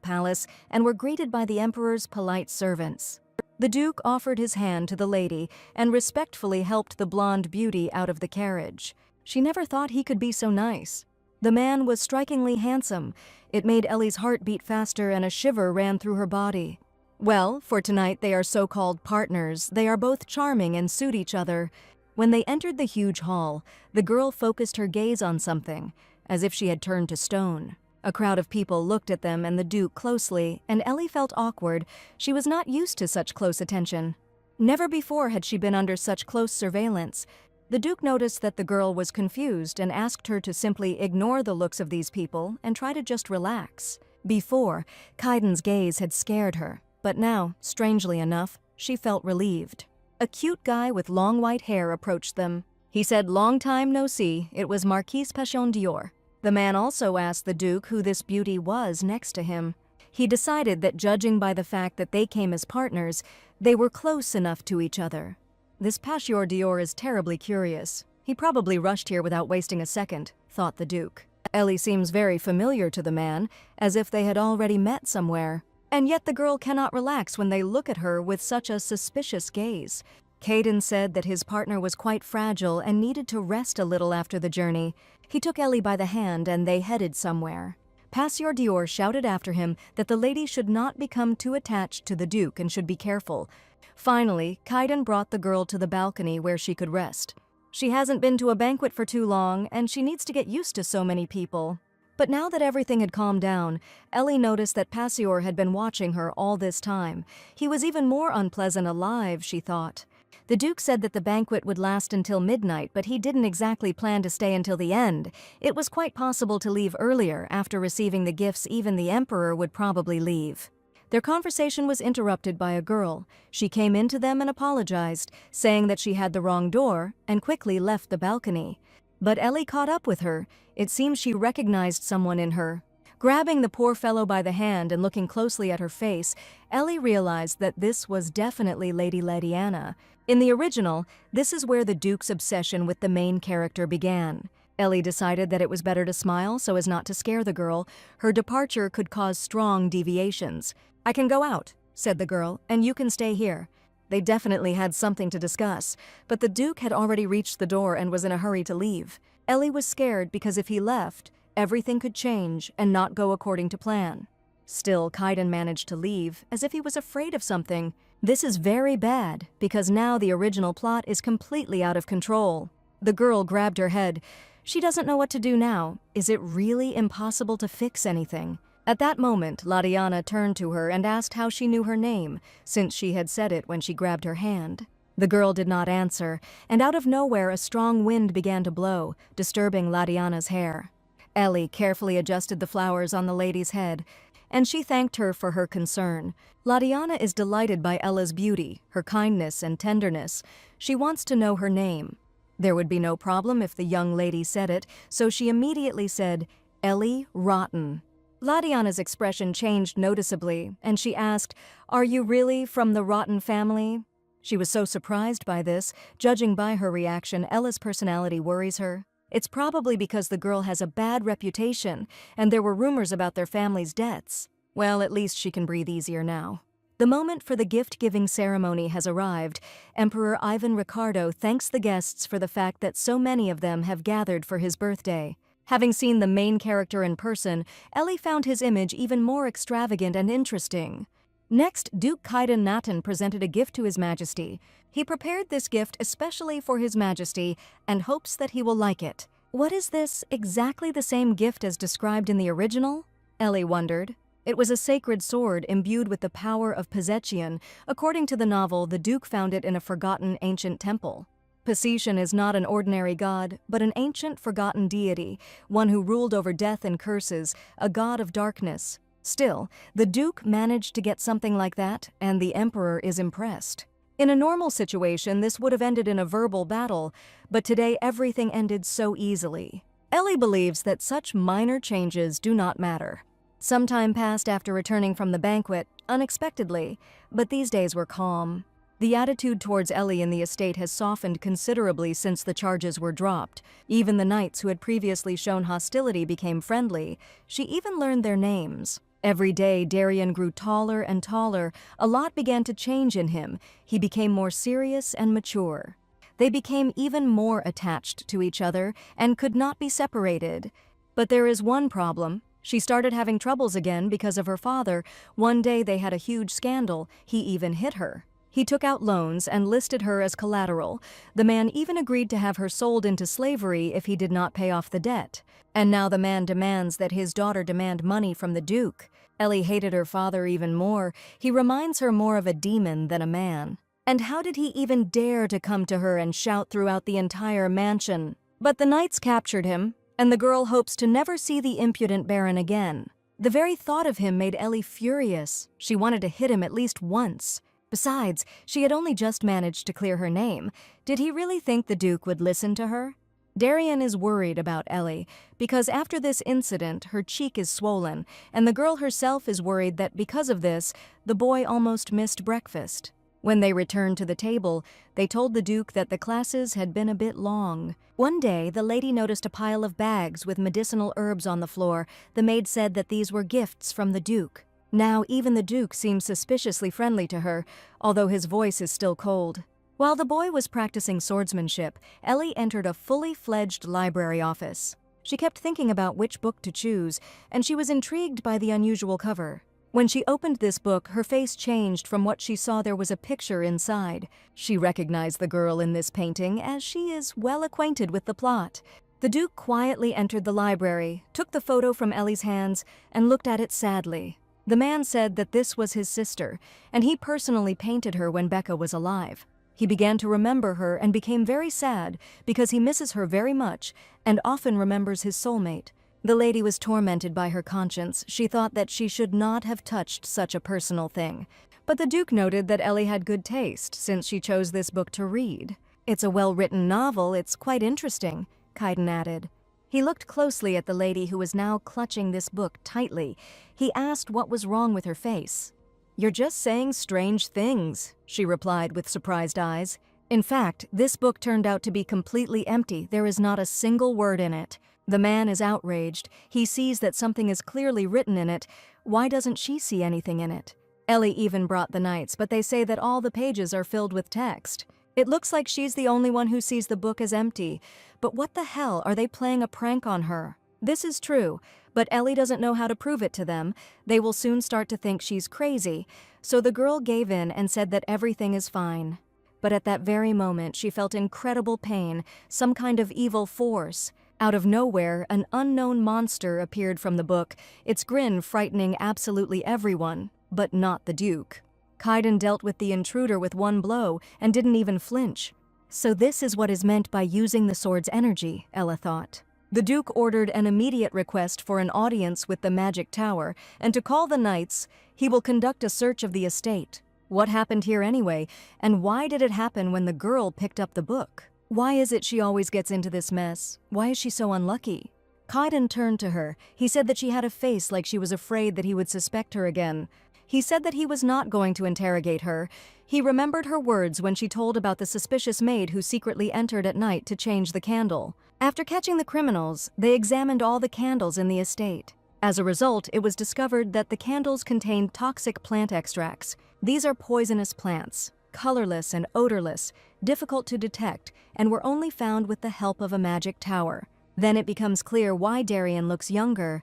palace and were greeted by the emperor's polite servants. The Duke offered his hand to the lady and respectfully helped the blonde beauty out of the carriage. She never thought he could be so nice. The man was strikingly handsome. It made Ellie's heart beat faster and a shiver ran through her body. Well, for tonight they are so-called partners. They are both charming and suit each other. When they entered the huge hall, the girl focused her gaze on something, as if she had turned to stone. A crowd of people looked at them and the Duke closely, and Ellie felt awkward. She was not used to such close attention. Never before had she been under such close surveillance. The Duke noticed that the girl was confused and asked her to simply ignore the looks of these people and try to just relax. Before, Caden's gaze had scared her, but now, strangely enough, she felt relieved. A cute guy with long white hair approached them. He said, "Long time no see." It was Marquise Passion d'Or. The man also asked the Duke who this beauty was next to him. He decided that judging by the fact that they came as partners, they were close enough to each other. This Passion d'Or is terribly curious. He probably rushed here without wasting a second, thought the Duke. Ellie seems very familiar to the man, as if they had already met somewhere. And yet the girl cannot relax when they look at her with such a suspicious gaze. Caden said that his partner was quite fragile and needed to rest a little after the journey. He took Ellie by the hand and they headed somewhere. Passion d'Or shouted after him that the lady should not become too attached to the Duke and should be careful. Finally, Caden brought the girl to the balcony where she could rest. She hasn't been to a banquet for too long, and she needs to get used to so many people. But now that everything had calmed down, Ellie noticed that Passion had been watching her all this time. He was even more unpleasant alive, she thought. The Duke said that the banquet would last until midnight, but he didn't exactly plan to stay until the end. It was quite possible to leave earlier. After receiving the gifts, even the Emperor would probably leave. Their conversation was interrupted by a girl. She came into them and apologized, saying that she had the wrong door, and quickly left the balcony. But Ellie caught up with her. It seems she recognized someone in her. Grabbing the poor fellow by the hand and looking closely at her face, Ellie realized that this was definitely Lady Ladiana. In the original, this is where the Duke's obsession with the main character began. Ellie decided that it was better to smile so as not to scare the girl. Her departure could cause strong deviations. "I can go out," said the girl, "and you can stay here." They definitely had something to discuss, but the Duke had already reached the door and was in a hurry to leave. Ellie was scared because if he left, everything could change and not go according to plan. Still, Caden managed to leave, as if he was afraid of something. This is very bad, because now the original plot is completely out of control. The girl grabbed her head. She doesn't know what to do now. Is it really impossible to fix anything? At that moment, Ladiana turned to her and asked how she knew her name, since she had said it when she grabbed her hand. The girl did not answer, and out of nowhere a strong wind began to blow, disturbing Ladiana's hair. Ellie carefully adjusted the flowers on the lady's head, and she thanked her for her concern. Ladiana is delighted by Ella's beauty, her kindness and tenderness. She wants to know her name. There would be no problem if the young lady said it, so she immediately said, "Ellie Rotten." Ladiana's expression changed noticeably, and she asked, "Are you really from the Rotten family?" She was so surprised by this. Judging by her reaction, Ella's personality worries her. It's probably because the girl has a bad reputation, and there were rumors about their family's deaths. Well, at least she can breathe easier now. The moment for the gift-giving ceremony has arrived. Emperor Ivan Ricardo thanks the guests for the fact that so many of them have gathered for his birthday. Having seen the main character in person, Ellie found his image even more extravagant and interesting. Next, Duke Caden Natan presented a gift to His Majesty. He prepared this gift especially for His Majesty and hopes that he will like it. What is this, exactly the same gift as described in the original? Ellie wondered. It was a sacred sword imbued with the power of possession. According to the novel, the Duke found it in a forgotten ancient temple. Possession is not an ordinary god, but an ancient forgotten deity, one who ruled over death and curses, a god of darkness. Still, the Duke managed to get something like that, and the Emperor is impressed. In a normal situation, this would have ended in a verbal battle, but today everything ended so easily. Ellie believes that such minor changes do not matter. Some time passed after returning from the banquet, unexpectedly, but these days were calm. The attitude towards Ellie in the estate has softened considerably since the charges were dropped. Even the knights who had previously shown hostility became friendly. She even learned their names. Every day, Darian grew taller and taller. A lot began to change in him. He became more serious and mature. They became even more attached to each other and could not be separated. But there is one problem. She started having troubles again because of her father. One day they had a huge scandal. He even hit her. He took out loans and listed her as collateral. The man even agreed to have her sold into slavery if he did not pay off the debt. And now the man demands that his daughter demand money from the Duke. Ellie hated her father even more. He reminds her more of a demon than a man. And how did he even dare to come to her and shout throughout the entire mansion? But the knights captured him, and the girl hopes to never see the impudent Baron again. The very thought of him made Ellie furious. She wanted to hit him at least once. Besides, she had only just managed to clear her name. Did he really think the Duke would listen to her? Darian is worried about Ellie, because after this incident, her cheek is swollen, and the girl herself is worried that because of this, the boy almost missed breakfast. When they returned to the table, they told the Duke that the classes had been a bit long. One day, the lady noticed a pile of bags with medicinal herbs on the floor. The maid said that these were gifts from the Duke. Now, even the Duke seems suspiciously friendly to her, although his voice is still cold. While the boy was practicing swordsmanship, Ellie entered a fully fledged library office. She kept thinking about which book to choose, and she was intrigued by the unusual cover. When she opened this book, her face changed from what she saw. There was a picture inside. She recognized the girl in this painting, as she is well acquainted with the plot. The Duke quietly entered the library, took the photo from Ellie's hands, and looked at it sadly. The man said that this was his sister, and he personally painted her when Becca was alive. He began to remember her and became very sad because he misses her very much and often remembers his soulmate. The lady was tormented by her conscience. She thought that she should not have touched such a personal thing. But the Duke noted that Ellie had good taste since she chose this book to read. "It's a well-written novel. It's quite interesting," Kaiden added. He looked closely at the lady who was now clutching this book tightly. He asked what was wrong with her face. "You're just saying strange things," she replied with surprised eyes. In fact, this book turned out to be completely empty. There is not a single word in it. The man is outraged. He sees that something is clearly written in it. Why doesn't she see anything in it? Ellie even brought the knights, but they say that all the pages are filled with text. It looks like she's the only one who sees the book as empty. But what the hell, are they playing a prank on her? This is true, but Ellie doesn't know how to prove it to them. They will soon start to think she's crazy. So the girl gave in and said that everything is fine. But at that very moment, she felt incredible pain, some kind of evil force. Out of nowhere, an unknown monster appeared from the book, its grin frightening absolutely everyone, but not the Duke. Kaiden dealt with the intruder with one blow and didn't even flinch. So this is what is meant by using the sword's energy, Ella thought. The Duke ordered an immediate request for an audience with the magic tower, and to call the knights. He will conduct a search of the estate. What happened here anyway, and why did it happen when the girl picked up the book? Why is it she always gets into this mess? Why is she so unlucky? Kaiden turned to her. He said that she had a face like she was afraid that he would suspect her again. He said that he was not going to interrogate her. He remembered her words when she told about the suspicious maid who secretly entered at night to change the candle. After catching the criminals, they examined all the candles in the estate. As a result, it was discovered that the candles contained toxic plant extracts. These are poisonous plants, colorless and odorless, difficult to detect, and were only found with the help of a magic tower. Then it becomes clear why Darian looks younger.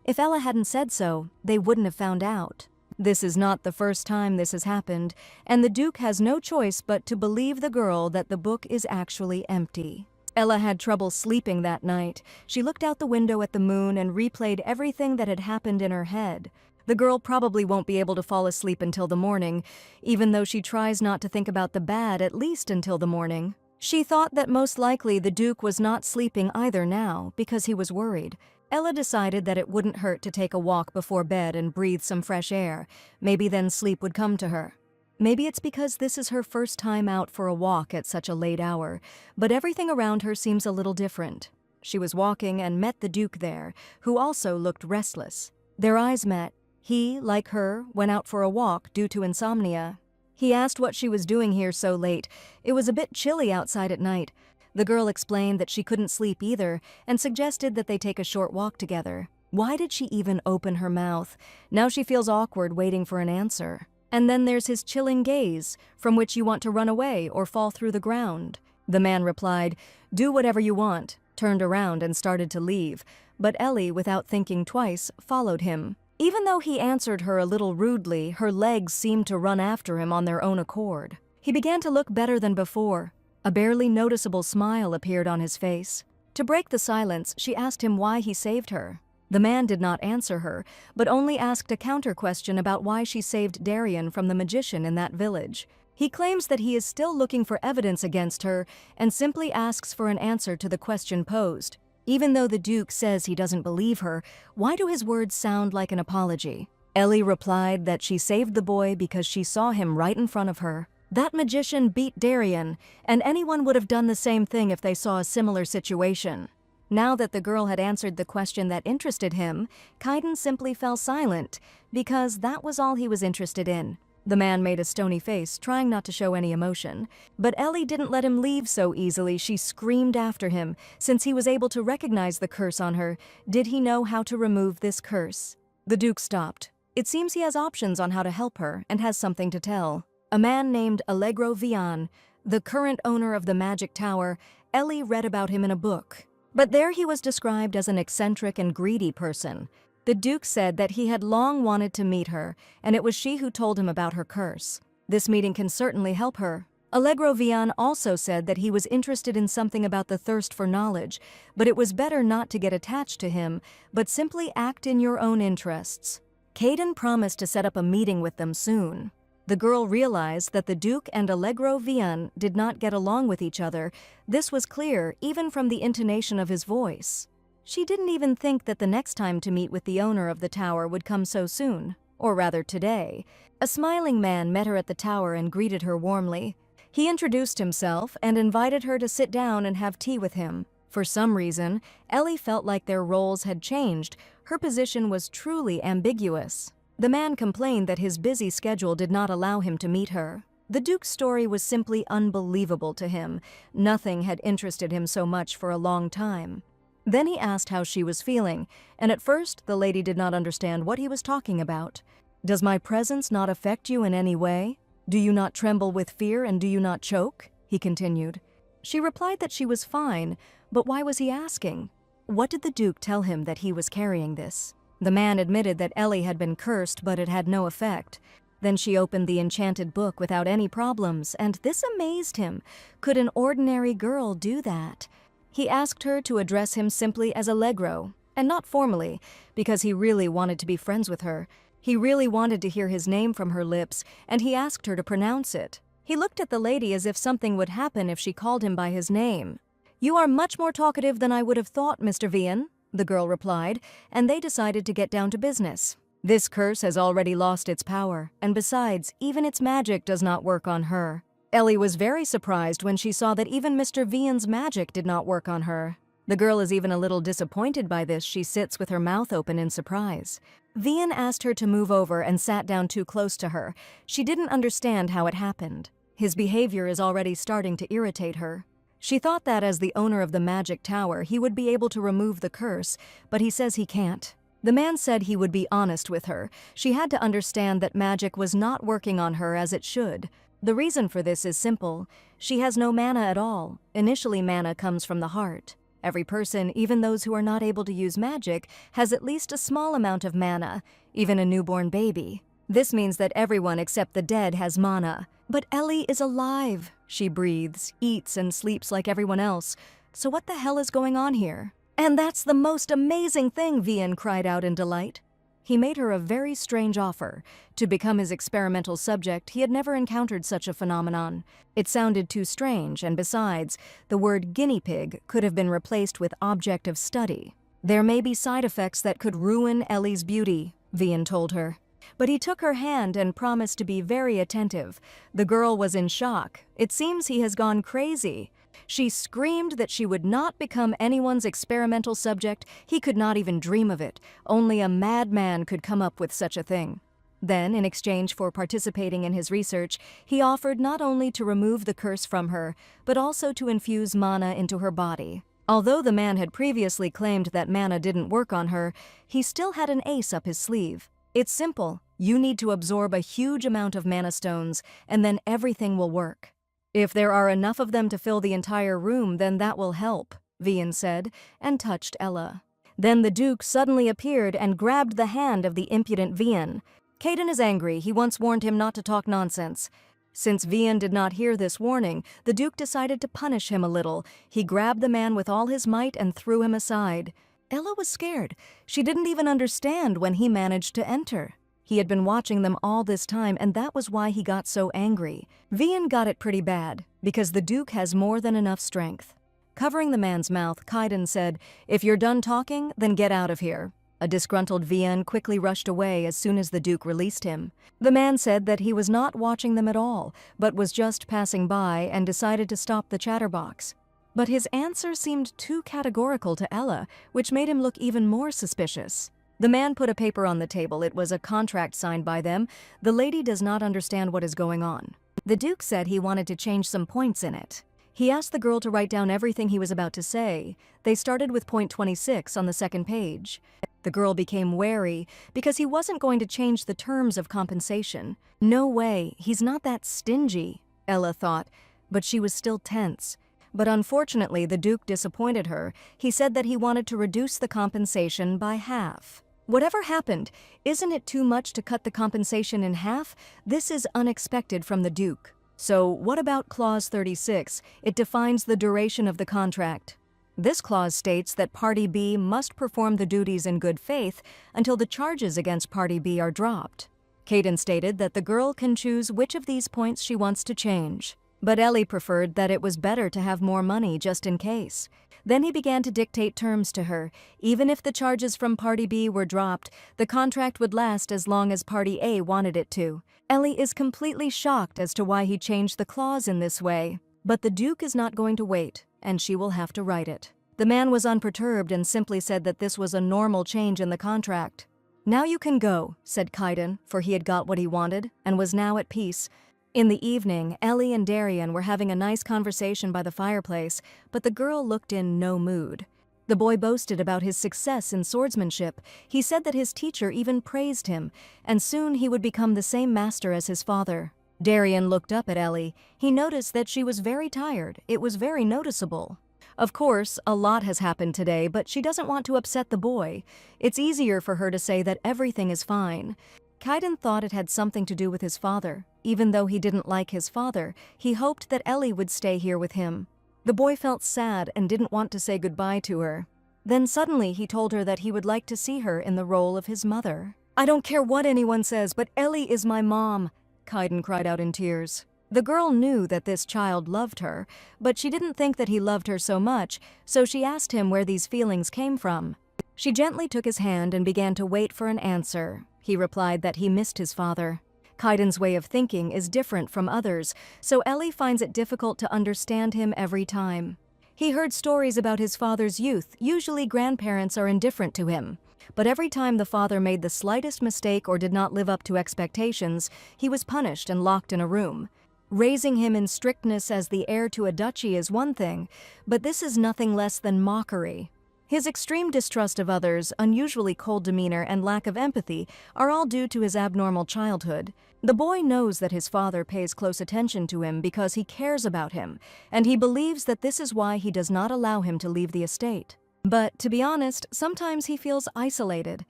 If Ella hadn't said so, they wouldn't have found out. This is not the first time this has happened, and the Duke has no choice but to believe the girl that the book is actually empty. Ella had trouble sleeping that night. She looked out the window at the moon and replayed everything that had happened in her head. The girl probably won't be able to fall asleep until the morning, even though she tries not to think about the bad at least until the morning. She thought that most likely the Duke was not sleeping either now because he was worried. Ella decided that it wouldn't hurt to take a walk before bed and breathe some fresh air. Maybe then sleep would come to her. Maybe it's because this is her first time out for a walk at such a late hour, but everything around her seems a little different. She was walking and met the Duke there, who also looked restless. Their eyes met. He, like her, went out for a walk due to insomnia. He asked what she was doing here so late. It was a bit chilly outside at night. The girl explained that she couldn't sleep either and suggested that they take a short walk together. Why did she even open her mouth? Now she feels awkward waiting for an answer. And then there's his chilling gaze, from which you want to run away or fall through the ground. The man replied, "Do whatever you want," turned around and started to leave, but Ellie, without thinking twice, followed him. Even though he answered her a little rudely, her legs seemed to run after him on their own accord. He began to look better than before. A barely noticeable smile appeared on his face. To break the silence, she asked him why he saved her. The man did not answer her, but only asked a counter-question about why she saved Darien from the magician in that village. He claims that he is still looking for evidence against her and simply asks for an answer to the question posed. Even though the Duke says he doesn't believe her, why do his words sound like an apology? Ellie replied that she saved the boy because she saw him right in front of her. That magician beat Darien, and anyone would have done the same thing if they saw a similar situation. Now that the girl had answered the question that interested him, Kaiden simply fell silent, because that was all he was interested in. The man made a stony face, trying not to show any emotion. But Ellie didn't let him leave so easily. She screamed after him. Since he was able to recognize the curse on her, did he know how to remove this curse? The Duke stopped. It seems he has options on how to help her, and has something to tell. A man named Allegro Vian, the current owner of the Magic Tower, Ellie read about him in a book. But there he was described as an eccentric and greedy person. The Duke said that he had long wanted to meet her, and it was she who told him about her curse. This meeting can certainly help her. Allegro Vian also said that he was interested in something about the thirst for knowledge, but it was better not to get attached to him, but simply act in your own interests. Kaiden promised to set up a meeting with them soon. The girl realized that the Duke and Allegro Vian did not get along with each other. This was clear even from the intonation of his voice. She didn't even think that the next time to meet with the owner of the tower would come so soon, or rather today. A smiling man met her at the tower and greeted her warmly. He introduced himself and invited her to sit down and have tea with him. For some reason, Ellie felt like their roles had changed. Her position was truly ambiguous. The man complained that his busy schedule did not allow him to meet her. The Duke's story was simply unbelievable to him. Nothing had interested him so much for a long time. Then he asked how she was feeling, and at first the lady did not understand what he was talking about. "Does my presence not affect you in any way? Do you not tremble with fear and do you not choke?" he continued. She replied that she was fine, but why was he asking? What did the Duke tell him that he was carrying this? The man admitted that Ellie had been cursed, but it had no effect. Then she opened the enchanted book without any problems, and this amazed him. Could an ordinary girl do that? He asked her to address him simply as Allegro, and not formally, because he really wanted to be friends with her. He really wanted to hear his name from her lips, and he asked her to pronounce it. He looked at the lady as if something would happen if she called him by his name. "You are much more talkative than I would have thought, Mr. Vian," the girl replied, and they decided to get down to business. This curse has already lost its power, and besides, even its magic does not work on her. Ellie was very surprised when she saw that even Mr. Vian's magic did not work on her. The girl is even a little disappointed by this. She sits with her mouth open in surprise. Vian asked her to move over and sat down too close to her. She didn't understand how it happened. His behavior is already starting to irritate her. She thought that as the owner of the Magic Tower, he would be able to remove the curse, but he says he can't. The man said he would be honest with her. She had to understand that magic was not working on her as it should. The reason for this is simple. She has no mana at all. Initially, mana comes from the heart. Every person, even those who are not able to use magic, has at least a small amount of mana, even a newborn baby. This means that everyone except the dead has mana. But Ellie is alive. She breathes, eats, and sleeps like everyone else. So what the hell is going on here? "And that's the most amazing thing," Vian cried out in delight. He made her a very strange offer. To become his experimental subject, he had never encountered such a phenomenon. It sounded too strange, and besides, the word guinea pig could have been replaced with object of study. There may be side effects that could ruin Ellie's beauty, Vian told her. But he took her hand and promised to be very attentive. The girl was in shock. It seems he has gone crazy. She screamed that she would not become anyone's experimental subject. He could not even dream of it. Only a madman could come up with such a thing. Then, in exchange for participating in his research, he offered not only to remove the curse from her, but also to infuse mana into her body. Although the man had previously claimed that mana didn't work on her, he still had an ace up his sleeve. It's simple. You need to absorb a huge amount of mana stones, and then everything will work. If there are enough of them to fill the entire room, then that will help, Vian said, and touched Ella. Then the Duke suddenly appeared and grabbed the hand of the impudent Vian. Caden is angry. He once warned him not to talk nonsense. Since Vian did not hear this warning, the Duke decided to punish him a little. He grabbed the man with all his might and threw him aside. Ella was scared. She didn't even understand when he managed to enter. He had been watching them all this time, and that was why he got so angry. Vian got it pretty bad, because the Duke has more than enough strength. Covering the man's mouth, Kaiden said, "If you're done talking, then get out of here." A disgruntled Vian quickly rushed away as soon as the Duke released him. The man said that he was not watching them at all, but was just passing by and decided to stop the chatterbox. But his answer seemed too categorical to Ella, which made him look even more suspicious. The man put a paper on the table. It was a contract signed by them. The lady does not understand what is going on. The Duke said he wanted to change some points in it. He asked the girl to write down everything he was about to say. They started with point 26 on the second page. The girl became wary because he wasn't going to change the terms of compensation. No way, he's not that stingy, Ella thought, but she was still tense. But unfortunately, the Duke disappointed her. He said that he wanted to reduce the compensation by half. Whatever happened, isn't it too much to cut the compensation in half? This is unexpected from the Duke. So what about Clause 36? It defines the duration of the contract. This clause states that Party B must perform the duties in good faith until the charges against Party B are dropped. Caden stated that the girl can choose which of these points she wants to change. But Ellie preferred that it was better to have more money just in case. Then he began to dictate terms to her. Even if the charges from Party B were dropped, the contract would last as long as Party A wanted it to. Ellie is completely shocked as to why he changed the clause in this way. But the Duke is not going to wait, and she will have to write it. The man was unperturbed and simply said that this was a normal change in the contract. "Now you can go," said Kaiden, for he had got what he wanted and was now at peace. In the evening, Ellie and Darian were having a nice conversation by the fireplace, but the girl looked in no mood. The boy boasted about his success in swordsmanship. He said that his teacher even praised him, and soon he would become the same master as his father. Darian looked up at Ellie. He noticed that she was very tired. It was very noticeable. Of course, a lot has happened today, but she doesn't want to upset the boy. It's easier for her to say that everything is fine. Kaiden thought it had something to do with his father. Even though he didn't like his father, he hoped that Ellie would stay here with him. The boy felt sad and didn't want to say goodbye to her. Then suddenly he told her that he would like to see her in the role of his mother. "I don't care what anyone says, but Ellie is my mom," Kaiden cried out in tears. The girl knew that this child loved her, but she didn't think that he loved her so much, so she asked him where these feelings came from. She gently took his hand and began to wait for an answer. He replied that he missed his father. Kaiden's way of thinking is different from others, so Ellie finds it difficult to understand him every time. He heard stories about his father's youth. Usually grandparents are indifferent to him. But every time the father made the slightest mistake or did not live up to expectations, he was punished and locked in a room. Raising him in strictness as the heir to a duchy is one thing, but this is nothing less than mockery. His extreme distrust of others, unusually cold demeanor, and lack of empathy are all due to his abnormal childhood. The boy knows that his father pays close attention to him because he cares about him, and he believes that this is why he does not allow him to leave the estate. But, to be honest, sometimes he feels isolated.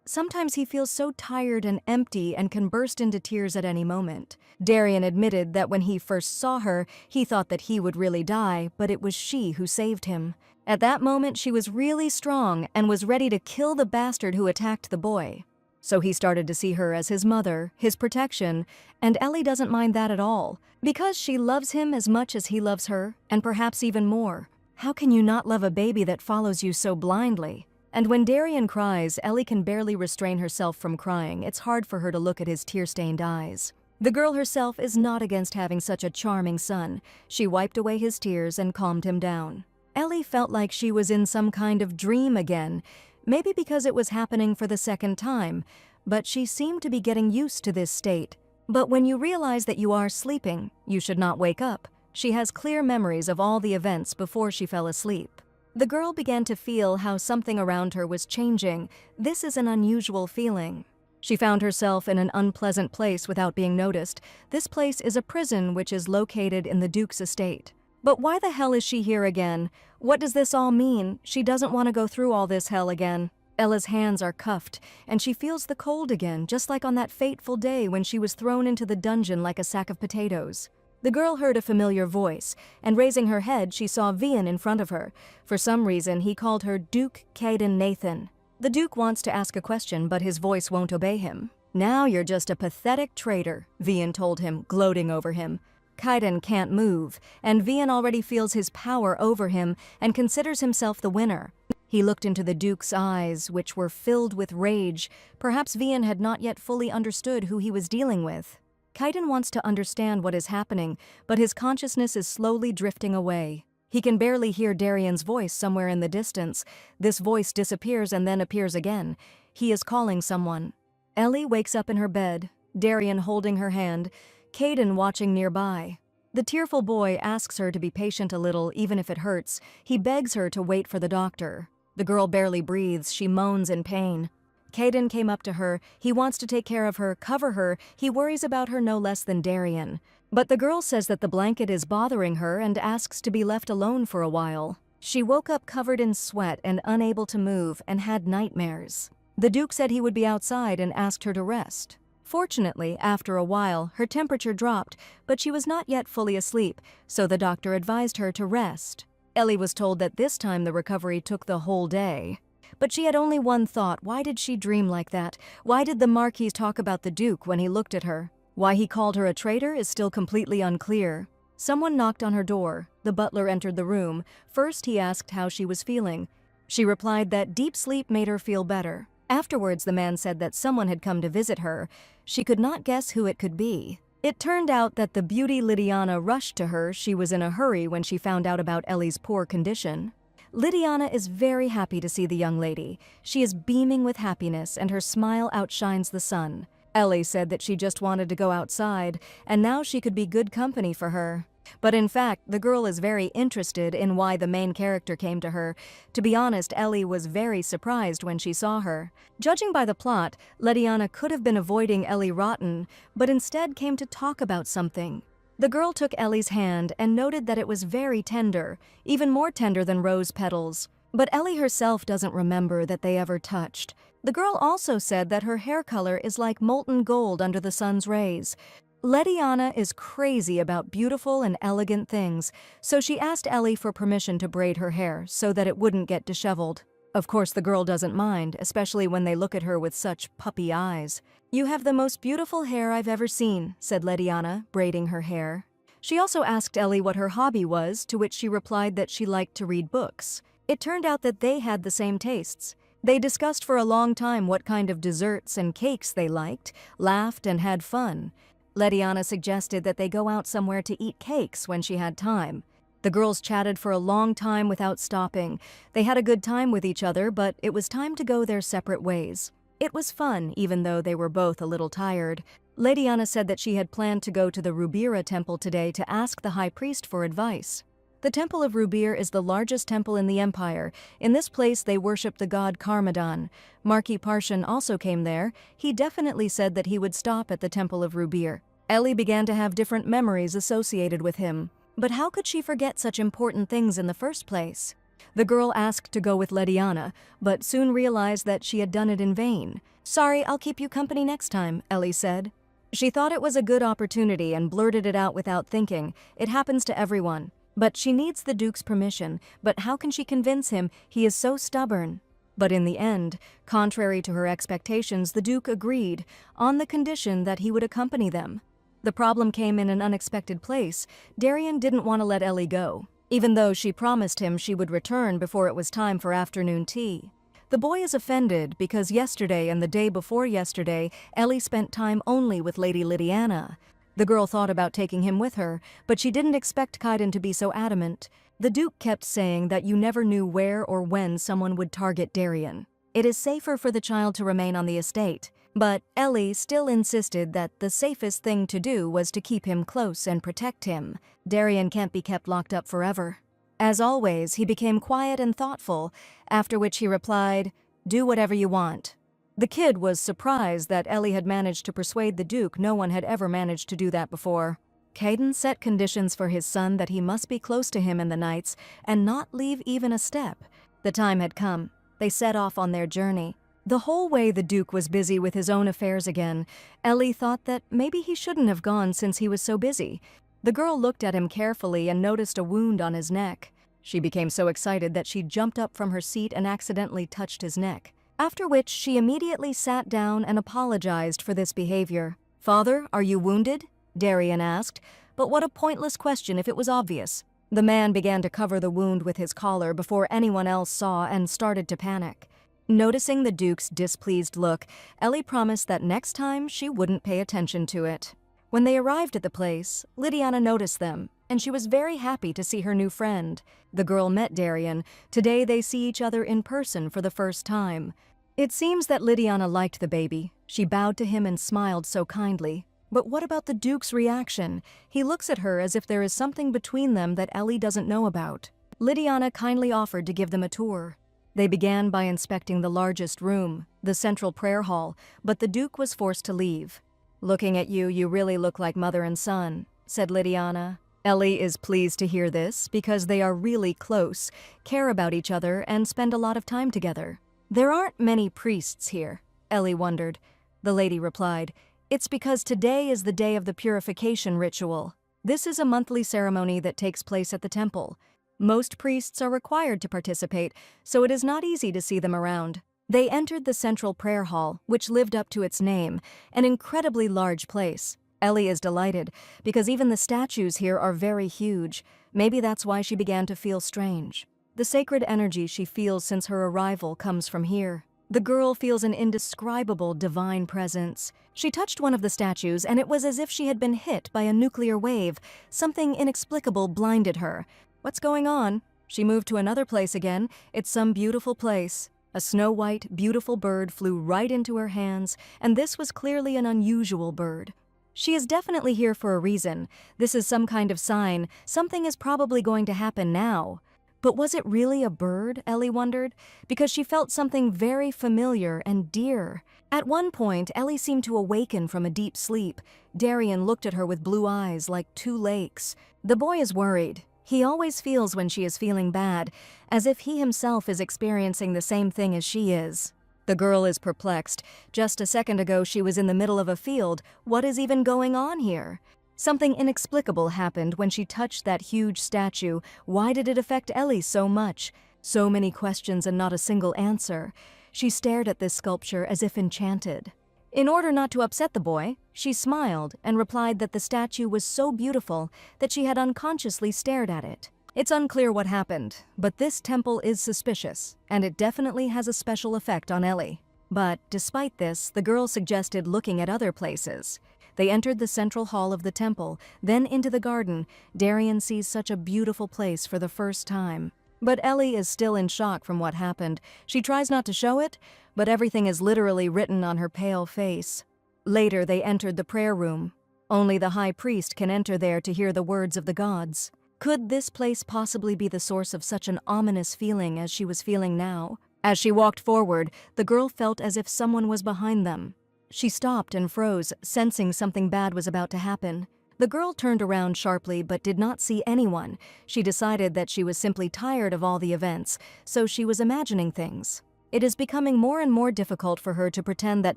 Sometimes he feels so tired and empty and can burst into tears at any moment. Darian admitted that when he first saw her, he thought that he would really die, but it was she who saved him. At that moment, she was really strong and was ready to kill the bastard who attacked the boy. So he started to see her as his mother, his protection, and Ellie doesn't mind that at all, because she loves him as much as he loves her, and perhaps even more. How can you not love a baby that follows you so blindly? And when Darian cries, Ellie can barely restrain herself from crying. It's hard for her to look at his tear-stained eyes. The girl herself is not against having such a charming son. She wiped away his tears and calmed him down. Ellie felt like she was in some kind of dream again, maybe because it was happening for the second time, but she seemed to be getting used to this state. But when you realize that you are sleeping, you should not wake up. She has clear memories of all the events before she fell asleep. The girl began to feel how something around her was changing. This is an unusual feeling. She found herself in an unpleasant place without being noticed. This place is a prison which is located in the Duke's estate. But why the hell is she here again? What does this all mean? She doesn't want to go through all this hell again. Ella's hands are cuffed, and she feels the cold again, just like on that fateful day when she was thrown into the dungeon like a sack of potatoes. The girl heard a familiar voice, and raising her head, she saw Vian in front of her. For some reason, he called her Duke Caden Nathan. The Duke wants to ask a question, but his voice won't obey him. "Now you're just a pathetic traitor," Vian told him, gloating over him. Caden can't move, and Vian already feels his power over him and considers himself the winner. He looked into the Duke's eyes, which were filled with rage. Perhaps Vian had not yet fully understood who he was dealing with. Caden wants to understand what is happening, but his consciousness is slowly drifting away. He can barely hear Darian's voice somewhere in the distance. This voice disappears and then appears again. He is calling someone. Ellie wakes up in her bed, Darian holding her hand, Caden watching nearby. The tearful boy asks her to be patient a little, even if it hurts. He begs her to wait for the doctor. The girl barely breathes. She moans in pain. Caden came up to her. He wants to take care of her, cover her. He worries about her no less than Darian. But the girl says that the blanket is bothering her and asks to be left alone for a while. She woke up covered in sweat and unable to move and had nightmares. The Duke said he would be outside and asked her to rest. Fortunately, after a while, her temperature dropped, but she was not yet fully asleep, so the doctor advised her to rest. Ellie was told that this time the recovery took the whole day. But she had only one thought. Why did she dream like that? Why did the Marquis talk about the Duke when he looked at her? Why he called her a traitor is still completely unclear. Someone knocked on her door. The butler entered the room. First, he asked how she was feeling. She replied that deep sleep made her feel better. Afterwards, the man said that someone had come to visit her. She could not guess who it could be. It turned out that the beauty Lydiana rushed to her. She was in a hurry when she found out about Ellie's poor condition. Lydiana is very happy to see the young lady. She is beaming with happiness, and her smile outshines the sun. Ellie said that she just wanted to go outside, and now she could be good company for her. But in fact, the girl is very interested in why the main character came to her. To be honest, Ellie was very surprised when she saw her. Judging by the plot, Lydiana could have been avoiding Ellie rotten, but instead came to talk about something. The girl took Ellie's hand and noted that it was very tender, even more tender than rose petals. But Ellie herself doesn't remember that they ever touched. The girl also said that her hair color is like molten gold under the sun's rays. Lydiana is crazy about beautiful and elegant things, so she asked Ellie for permission to braid her hair so that it wouldn't get disheveled. Of course, the girl doesn't mind, especially when they look at her with such puppy eyes. "You have the most beautiful hair I've ever seen," said Lydiana, braiding her hair. She also asked Ellie what her hobby was, to which she replied that she liked to read books. It turned out that they had the same tastes. They discussed for a long time what kind of desserts and cakes they liked, laughed, and had fun. Lydiana suggested that they go out somewhere to eat cakes when she had time. The girls chatted for a long time without stopping. They had a good time with each other, but it was time to go their separate ways. It was fun, even though they were both a little tired. Lydiana said that she had planned to go to the Rubira temple today to ask the high priest for advice. The Temple of Rubir is the largest temple in the empire. In this place, they worship the god Karmadan. Marquis Parshan also came there. He definitely said that he would stop at the Temple of Rubir. Ellie began to have different memories associated with him. But how could she forget such important things in the first place? The girl asked to go with Lydiana, but soon realized that she had done it in vain. "Sorry, I'll keep you company next time," Ellie said. She thought it was a good opportunity and blurted it out without thinking. It happens to everyone. But she needs the Duke's permission. But how can she convince him? He is so stubborn. But in the end, contrary to her expectations, the Duke agreed, on the condition that he would accompany them. The problem came in an unexpected place. Darien didn't want to let Ellie go, even though she promised him she would return before it was time for afternoon tea. The boy is offended because yesterday and the day before yesterday, Ellie spent time only with Lady Lydiana. The girl thought about taking him with her, but she didn't expect Kaiden to be so adamant. The Duke kept saying that you never knew where or when someone would target Darien. It is safer for the child to remain on the estate. But Ellie still insisted that the safest thing to do was to keep him close and protect him. Darien can't be kept locked up forever. As always, he became quiet and thoughtful, after which he replied, "Do whatever you want." The kid was surprised that Ellie had managed to persuade the Duke. No one had ever managed to do that before. Kaiden set conditions for his son that he must be close to him in the nights and not leave even a step. The time had come. They set off on their journey. The whole way the Duke was busy with his own affairs again. Ellie thought that maybe he shouldn't have gone since he was so busy. The girl looked at him carefully and noticed a wound on his neck. She became so excited that she jumped up from her seat and accidentally touched his neck, after which she immediately sat down and apologized for this behavior. "Father, are you wounded?" Darien asked, but what a pointless question if it was obvious. The man began to cover the wound with his collar before anyone else saw and started to panic. Noticing the Duke's displeased look, Ellie promised that next time she wouldn't pay attention to it. When they arrived at the place, Lydiana noticed them, and she was very happy to see her new friend. The girl met Darien. Today they see each other in person for the first time. It seems that Lydiana liked the baby. She bowed to him and smiled so kindly. But what about the Duke's reaction? He looks at her as if there is something between them that Ellie doesn't know about. Lydiana kindly offered to give them a tour. They began by inspecting the largest room, the central prayer hall, but the Duke was forced to leave. "Looking at you, you really look like mother and son," said Lydiana. Ellie is pleased to hear this because they are really close, care about each other, and spend a lot of time together. "There aren't many priests here," Ellie wondered. The lady replied, "It's because today is the day of the purification ritual. This is a monthly ceremony that takes place at the temple. Most priests are required to participate, so it is not easy to see them around." They entered the central prayer hall, which lived up to its name, an incredibly large place. Ellie is delighted, because even the statues here are very huge. Maybe that's why she began to feel strange. The sacred energy she feels since her arrival comes from here. The girl feels an indescribable divine presence. She touched one of the statues, and it was as if she had been hit by a nuclear wave. Something inexplicable blinded her. What's going on? She moved to another place again. It's some beautiful place. A snow-white, beautiful bird flew right into her hands, and this was clearly an unusual bird. She is definitely here for a reason. This is some kind of sign. Something is probably going to happen now. But was it really a bird, Ellie wondered, because she felt something very familiar and dear. At one point, Ellie seemed to awaken from a deep sleep. Darien looked at her with blue eyes like two lakes. The boy is worried. He always feels when she is feeling bad, as if he himself is experiencing the same thing as she is. The girl is perplexed. Just a second ago she was in the middle of a field. What is even going on here? Something inexplicable happened when she touched that huge statue. Why did it affect Ellie so much? So many questions and not a single answer. She stared at this sculpture as if enchanted. In order not to upset the boy, she smiled and replied that the statue was so beautiful that she had unconsciously stared at it. It's unclear what happened, but this temple is suspicious, and it definitely has a special effect on Ellie. But despite this, the girl suggested looking at other places. They entered the central hall of the temple, then into the garden. Darien sees such a beautiful place for the first time. But Ellie is still in shock from what happened. She tries not to show it, but everything is literally written on her pale face. Later, they entered the prayer room. Only the high priest can enter there to hear the words of the gods. Could this place possibly be the source of such an ominous feeling as she was feeling now? As she walked forward, the girl felt as if someone was behind them. She stopped and froze, sensing something bad was about to happen. The girl turned around sharply but did not see anyone. She decided that she was simply tired of all the events, so she was imagining things. It is becoming more and more difficult for her to pretend that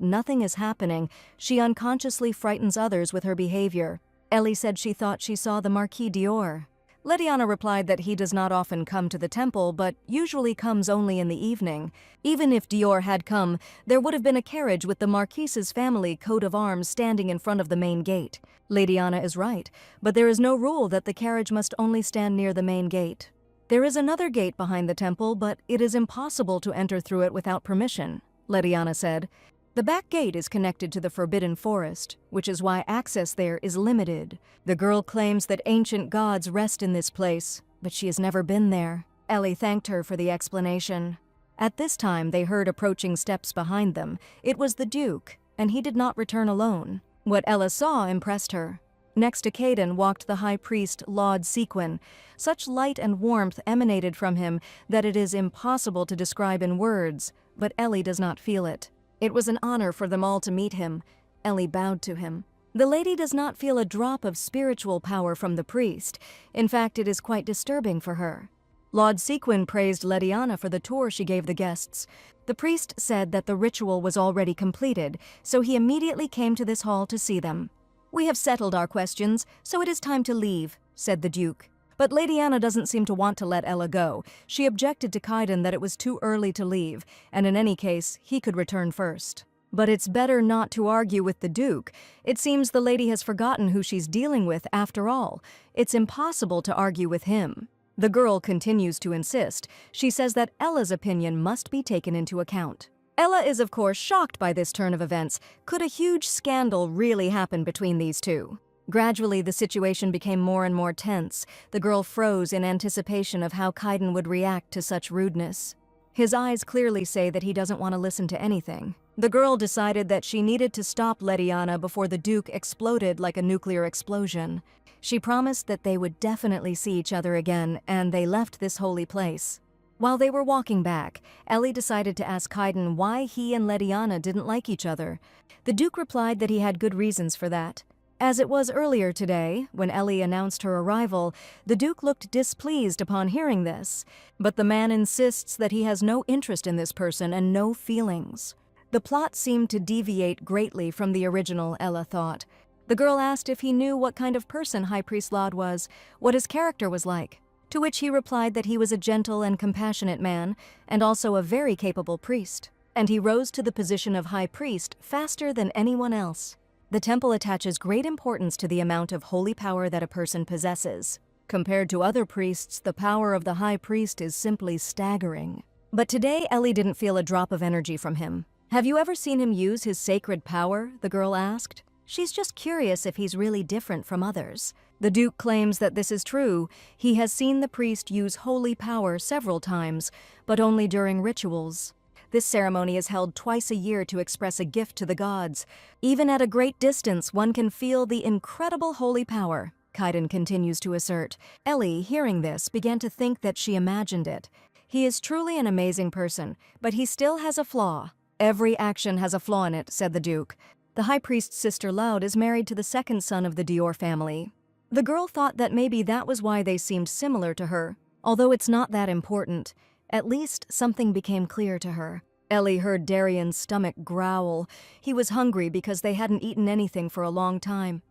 nothing is happening. She unconsciously frightens others with her behavior. Ellie said she thought she saw the Marquis d'Or. Lediana replied that he does not often come to the temple, but usually comes only in the evening. Even if Dior had come, there would have been a carriage with the Marquise's family coat of arms standing in front of the main gate. Lediana is right, but there is no rule that the carriage must only stand near the main gate. There is another gate behind the temple, but it is impossible to enter through it without permission, Lediana said. The back gate is connected to the Forbidden Forest, which is why access there is limited. The girl claims that ancient gods rest in this place, but she has never been there. Ellie thanked her for the explanation. At this time, they heard approaching steps behind them. It was the Duke, and he did not return alone. What Ella saw impressed her. Next to Caden walked the high priest, Lord Sequin. Such light and warmth emanated from him that it is impossible to describe in words, but Ellie does not feel it. It was an honor for them all to meet him. Ellie bowed to him. The lady does not feel a drop of spiritual power from the priest. In fact, it is quite disturbing for her. Lord Sequin praised Lediana for the tour she gave the guests. The priest said that the ritual was already completed, so he immediately came to this hall to see them. "We have settled our questions, so it is time to leave," said the Duke. But Lediana doesn't seem to want to let Ella go. She objected to Kaiden that it was too early to leave, and in any case, he could return first. But it's better not to argue with the Duke. It seems the lady has forgotten who she's dealing with after all. It's impossible to argue with him. The girl continues to insist. She says that Ella's opinion must be taken into account. Ella is of course shocked by this turn of events. Could a huge scandal really happen between these two? Gradually, the situation became more and more tense. The girl froze in anticipation of how Kaiden would react to such rudeness. His eyes clearly say that he doesn't want to listen to anything. The girl decided that she needed to stop Lediana before the Duke exploded like a nuclear explosion. She promised that they would definitely see each other again, and they left this holy place. While they were walking back, Ellie decided to ask Kaiden why he and Lediana didn't like each other. The Duke replied that he had good reasons for that. As it was earlier today, when Ellie announced her arrival, the Duke looked displeased upon hearing this. But the man insists that he has no interest in this person and no feelings. The plot seemed to deviate greatly from the original, Ella thought. The girl asked if he knew what kind of person High Priest Laud was, what his character was like, to which he replied that he was a gentle and compassionate man, and also a very capable priest. And he rose to the position of High Priest faster than anyone else. The temple attaches great importance to the amount of holy power that a person possesses. Compared to other priests, the power of the High Priest is simply staggering. But today, Ellie didn't feel a drop of energy from him. "Have you ever seen him use his sacred power?" the girl asked. She's just curious if he's really different from others. The Duke claims that this is true. He has seen the priest use holy power several times, but only during rituals. This ceremony is held twice a year to express a gift to the gods. Even at a great distance, one can feel the incredible holy power, Kaiden continues to assert. Ellie, hearing this, began to think that she imagined it. He is truly an amazing person, but he still has a flaw. "Every action has a flaw in it," said the Duke. The High Priest's sister Laud is married to the second son of the Dior family. The girl thought that maybe that was why they seemed similar to her. Although it's not that important, at least something became clear to her. Ellie heard Darian's stomach growl. He was hungry because they hadn't eaten anything for a long time.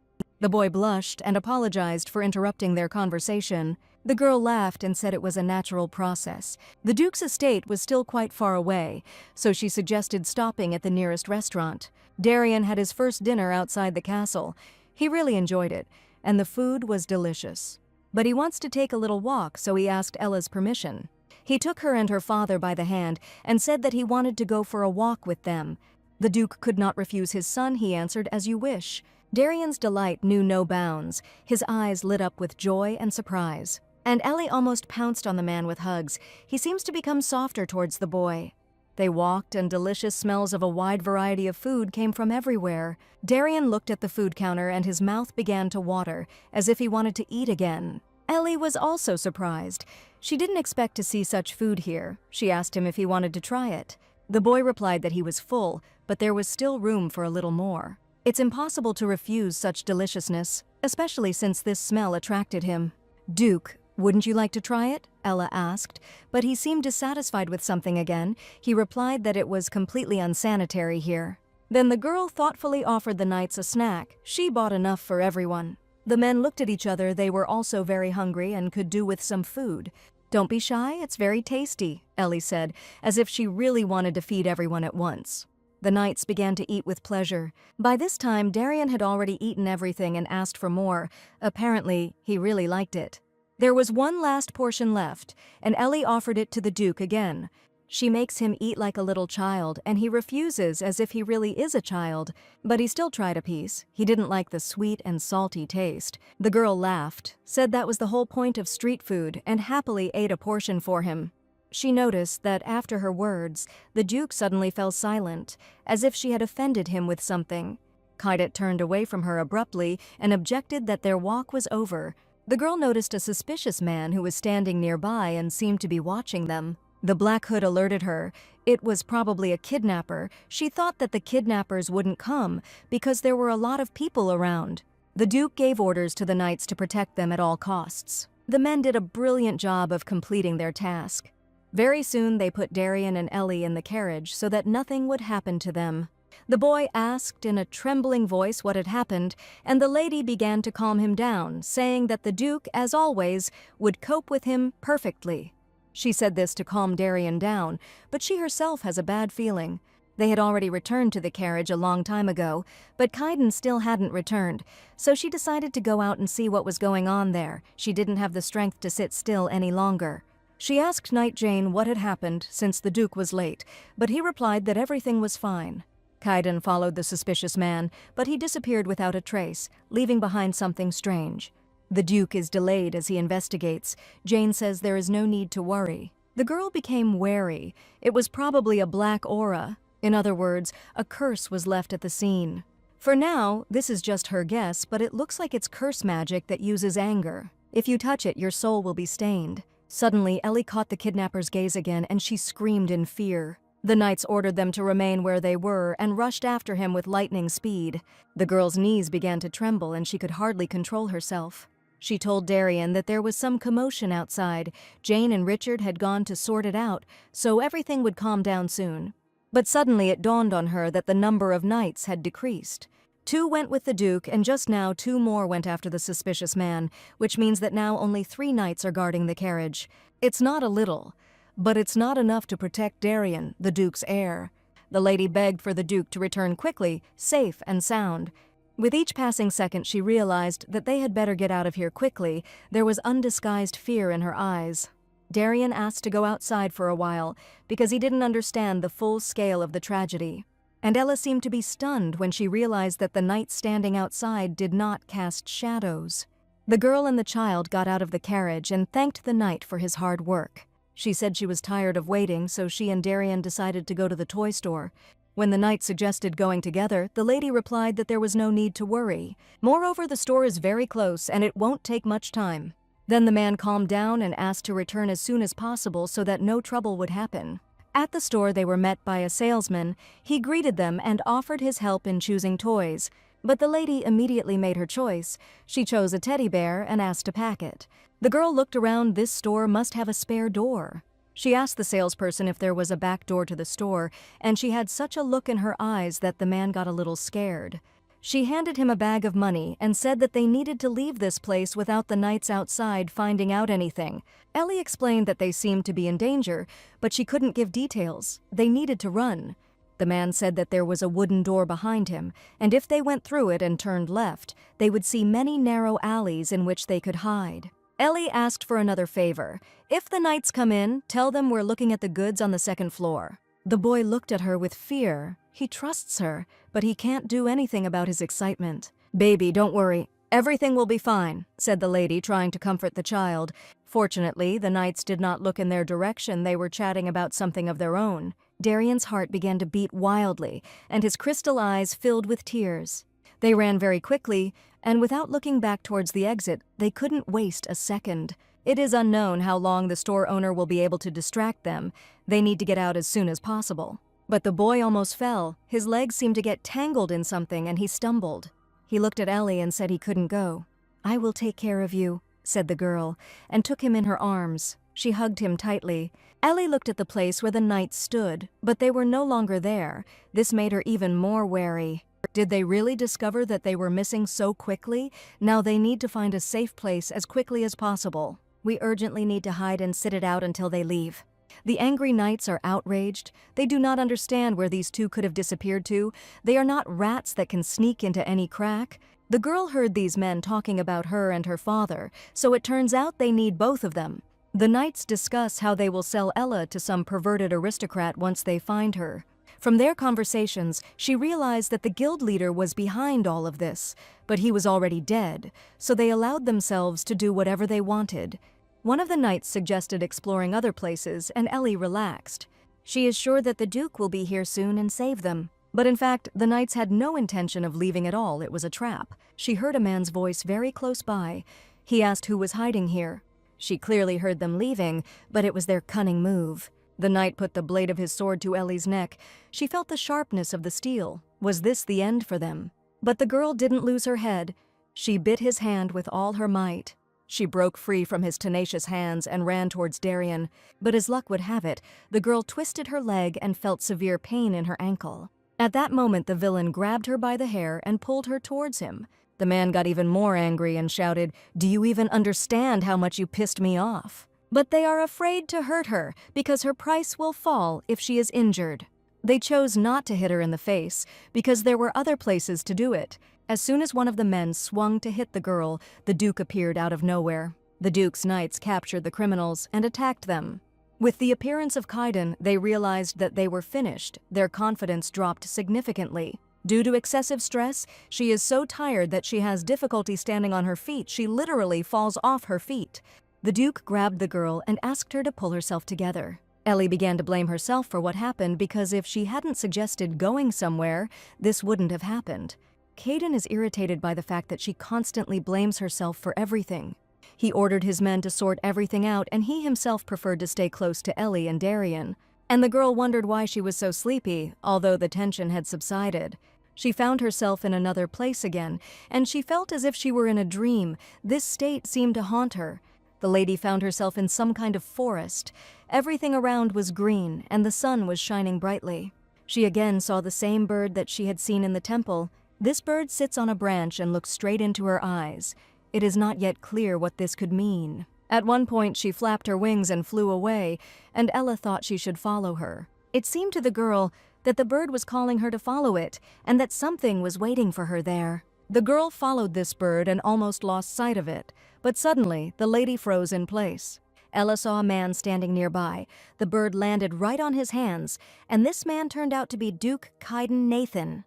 The boy blushed and apologized for interrupting their conversation. The girl laughed and said it was a natural process. The Duke's estate was still quite far away, so she suggested stopping at the nearest restaurant. Darian had his first dinner outside the castle. He really enjoyed it, and the food was delicious. But he wants to take a little walk, so he asked Ella's permission. He took her and her father by the hand and said that he wanted to go for a walk with them. The Duke could not refuse his son, he answered, "As you wish." Darian's delight knew no bounds. His eyes lit up with joy and surprise. And Ellie almost pounced on the man with hugs. He seems to become softer towards the boy. They walked, and delicious smells of a wide variety of food came from everywhere. Darian looked at the food counter and his mouth began to water, as if he wanted to eat again. Ellie was also surprised. She didn't expect to see such food here. She asked him if he wanted to try it. The boy replied that he was full, but there was still room for a little more. It's impossible to refuse such deliciousness, especially since this smell attracted him. "Duke, wouldn't you like to try it?" Ella asked, but he seemed dissatisfied with something again. He replied that it was completely unsanitary here. Then the girl thoughtfully offered the knights a snack. She bought enough for everyone. The men looked at each other. They were also very hungry and could do with some food. "Don't be shy, it's very tasty," Ellie said, as if she really wanted to feed everyone at once. The knights began to eat with pleasure. By this time, Darien had already eaten everything and asked for more. Apparently, he really liked it. There was one last portion left, and Ellie offered it to the Duke again. She makes him eat like a little child, and he refuses as if he really is a child. But he still tried a piece. He didn't like the sweet and salty taste. The girl laughed, said that was the whole point of street food, and happily ate a portion for him. She noticed that after her words, the Duke suddenly fell silent, as if she had offended him with something. Kaidet turned away from her abruptly and objected that their walk was over. The girl noticed a suspicious man who was standing nearby and seemed to be watching them. The Black Hood alerted her. It was probably a kidnapper. She thought that the kidnappers wouldn't come because there were a lot of people around. The Duke gave orders to the knights to protect them at all costs. The men did a brilliant job of completing their task. Very soon they put Darien and Ellie in the carriage so that nothing would happen to them. The boy asked in a trembling voice what had happened, and the lady began to calm him down, saying that the Duke, as always, would cope with him perfectly. She said this to calm Darien down, but she herself has a bad feeling. They had already returned to the carriage a long time ago, but Kaiden still hadn't returned, so she decided to go out and see what was going on there. She didn't have the strength to sit still any longer. She asked Knight Jane what had happened since the Duke was late, but he replied that everything was fine. Kaiden followed the suspicious man, but he disappeared without a trace, leaving behind something strange. The Duke is delayed as he investigates. Jane says there is no need to worry. The girl became wary. It was probably a black aura. In other words, a curse was left at the scene. For now, this is just her guess, but it looks like it's curse magic that uses anger. If you touch it, your soul will be stained. Suddenly, Ellie caught the kidnapper's gaze again, and she screamed in fear. The knights ordered them to remain where they were and rushed after him with lightning speed. The girl's knees began to tremble and she could hardly control herself. She told Darien that there was some commotion outside. Jane and Richard had gone to sort it out, so everything would calm down soon. But suddenly it dawned on her that the number of knights had decreased. 2 went with the Duke, and just now 2 more went after the suspicious man, which means that now only 3 knights are guarding the carriage. It's not a little. But it's not enough to protect Darien, the Duke's heir. The lady begged for the Duke to return quickly, safe and sound. With each passing second, she realized that they had better get out of here quickly. There was undisguised fear in her eyes. Darien asked to go outside for a while because he didn't understand the full scale of the tragedy. And Ella seemed to be stunned when she realized that the knights standing outside did not cast shadows. The girl and the child got out of the carriage and thanked the knight for his hard work. She said she was tired of waiting, so she and Darien decided to go to the toy store. When the knight suggested going together, the lady replied that there was no need to worry. Moreover, the store is very close and it won't take much time. Then the man calmed down and asked to return as soon as possible so that no trouble would happen. At the store, they were met by a salesman. He greeted them and offered his help in choosing toys. But the lady immediately made her choice. She chose a teddy bear and asked to pack it. The girl looked around. This store must have a spare door. She asked the salesperson if there was a back door to the store, and she had such a look in her eyes that the man got a little scared. She handed him a bag of money and said that they needed to leave this place without the knights outside finding out anything. Ellie explained that they seemed to be in danger, but she couldn't give details. They needed to run. The man said that there was a wooden door behind him, and if they went through it and turned left, they would see many narrow alleys in which they could hide. Ellie asked for another favor. If the knights come in, tell them we're looking at the goods on the 2nd floor. The boy looked at her with fear. He trusts her, but he can't do anything about his excitement. "Baby, don't worry. Everything will be fine," said the lady, trying to comfort the child. Fortunately, the knights did not look in their direction. They were chatting about something of their own. Darien's heart began to beat wildly, and his crystal eyes filled with tears. They ran very quickly, and without looking back towards the exit, they couldn't waste a second. It is unknown how long the store owner will be able to distract them. They need to get out as soon as possible. But the boy almost fell. His legs seemed to get tangled in something, and he stumbled. He looked at Ellie and said he couldn't go. "I will take care of you," said the girl, and took him in her arms. She hugged him tightly. Ellie looked at the place where the knights stood, but they were no longer there. This made her even more wary. Did they really discover that they were missing so quickly? Now they need to find a safe place as quickly as possible. We urgently need to hide and sit it out until they leave. The angry knights are outraged. They do not understand where these two could have disappeared to. They are not rats that can sneak into any crack. The girl heard these men talking about her and her father, so it turns out they need both of them. The knights discuss how they will sell Ella to some perverted aristocrat once they find her. From their conversations, she realized that the guild leader was behind all of this, but he was already dead, so they allowed themselves to do whatever they wanted. One of the knights suggested exploring other places, and Ellie relaxed. She is sure that the Duke will be here soon and save them. But in fact, the knights had no intention of leaving at all. It was a trap. She heard a man's voice very close by. He asked who was hiding here. She clearly heard them leaving, but it was their cunning move. The knight put the blade of his sword to Ellie's neck. She felt the sharpness of the steel. Was this the end for them? But the girl didn't lose her head. She bit his hand with all her might. She broke free from his tenacious hands and ran towards Darien. But as luck would have it, the girl twisted her leg and felt severe pain in her ankle. At that moment, the villain grabbed her by the hair and pulled her towards him. The man got even more angry and shouted, "Do you even understand how much you pissed me off?" But they are afraid to hurt her because her price will fall if she is injured. They chose not to hit her in the face because there were other places to do it. As soon as one of the men swung to hit the girl, the Duke appeared out of nowhere. The Duke's knights captured the criminals and attacked them. With the appearance of Kaiden, they realized that they were finished. Their confidence dropped significantly. Due to excessive stress, she is so tired that she has difficulty standing on her feet. She literally falls off her feet. The Duke grabbed the girl and asked her to pull herself together. Ellie began to blame herself for what happened because if she hadn't suggested going somewhere, this wouldn't have happened. Kaiden is irritated by the fact that she constantly blames herself for everything. He ordered his men to sort everything out, and he himself preferred to stay close to Ellie and Darien. And the girl wondered why she was so sleepy, although the tension had subsided. She found herself in another place again, and she felt as if she were in a dream. This state seemed to haunt her. The lady found herself in some kind of forest. Everything around was green, and the sun was shining brightly. She again saw the same bird that she had seen in the temple. This bird sits on a branch and looks straight into her eyes. It is not yet clear what this could mean. At one point, she flapped her wings and flew away, and Ella thought she should follow her. It seemed to the girl that the bird was calling her to follow it, and that something was waiting for her there. The girl followed this bird and almost lost sight of it, but suddenly the lady froze in place. Ella saw a man standing nearby. The bird landed right on his hands, and this man turned out to be Duke Kaiden Nathan.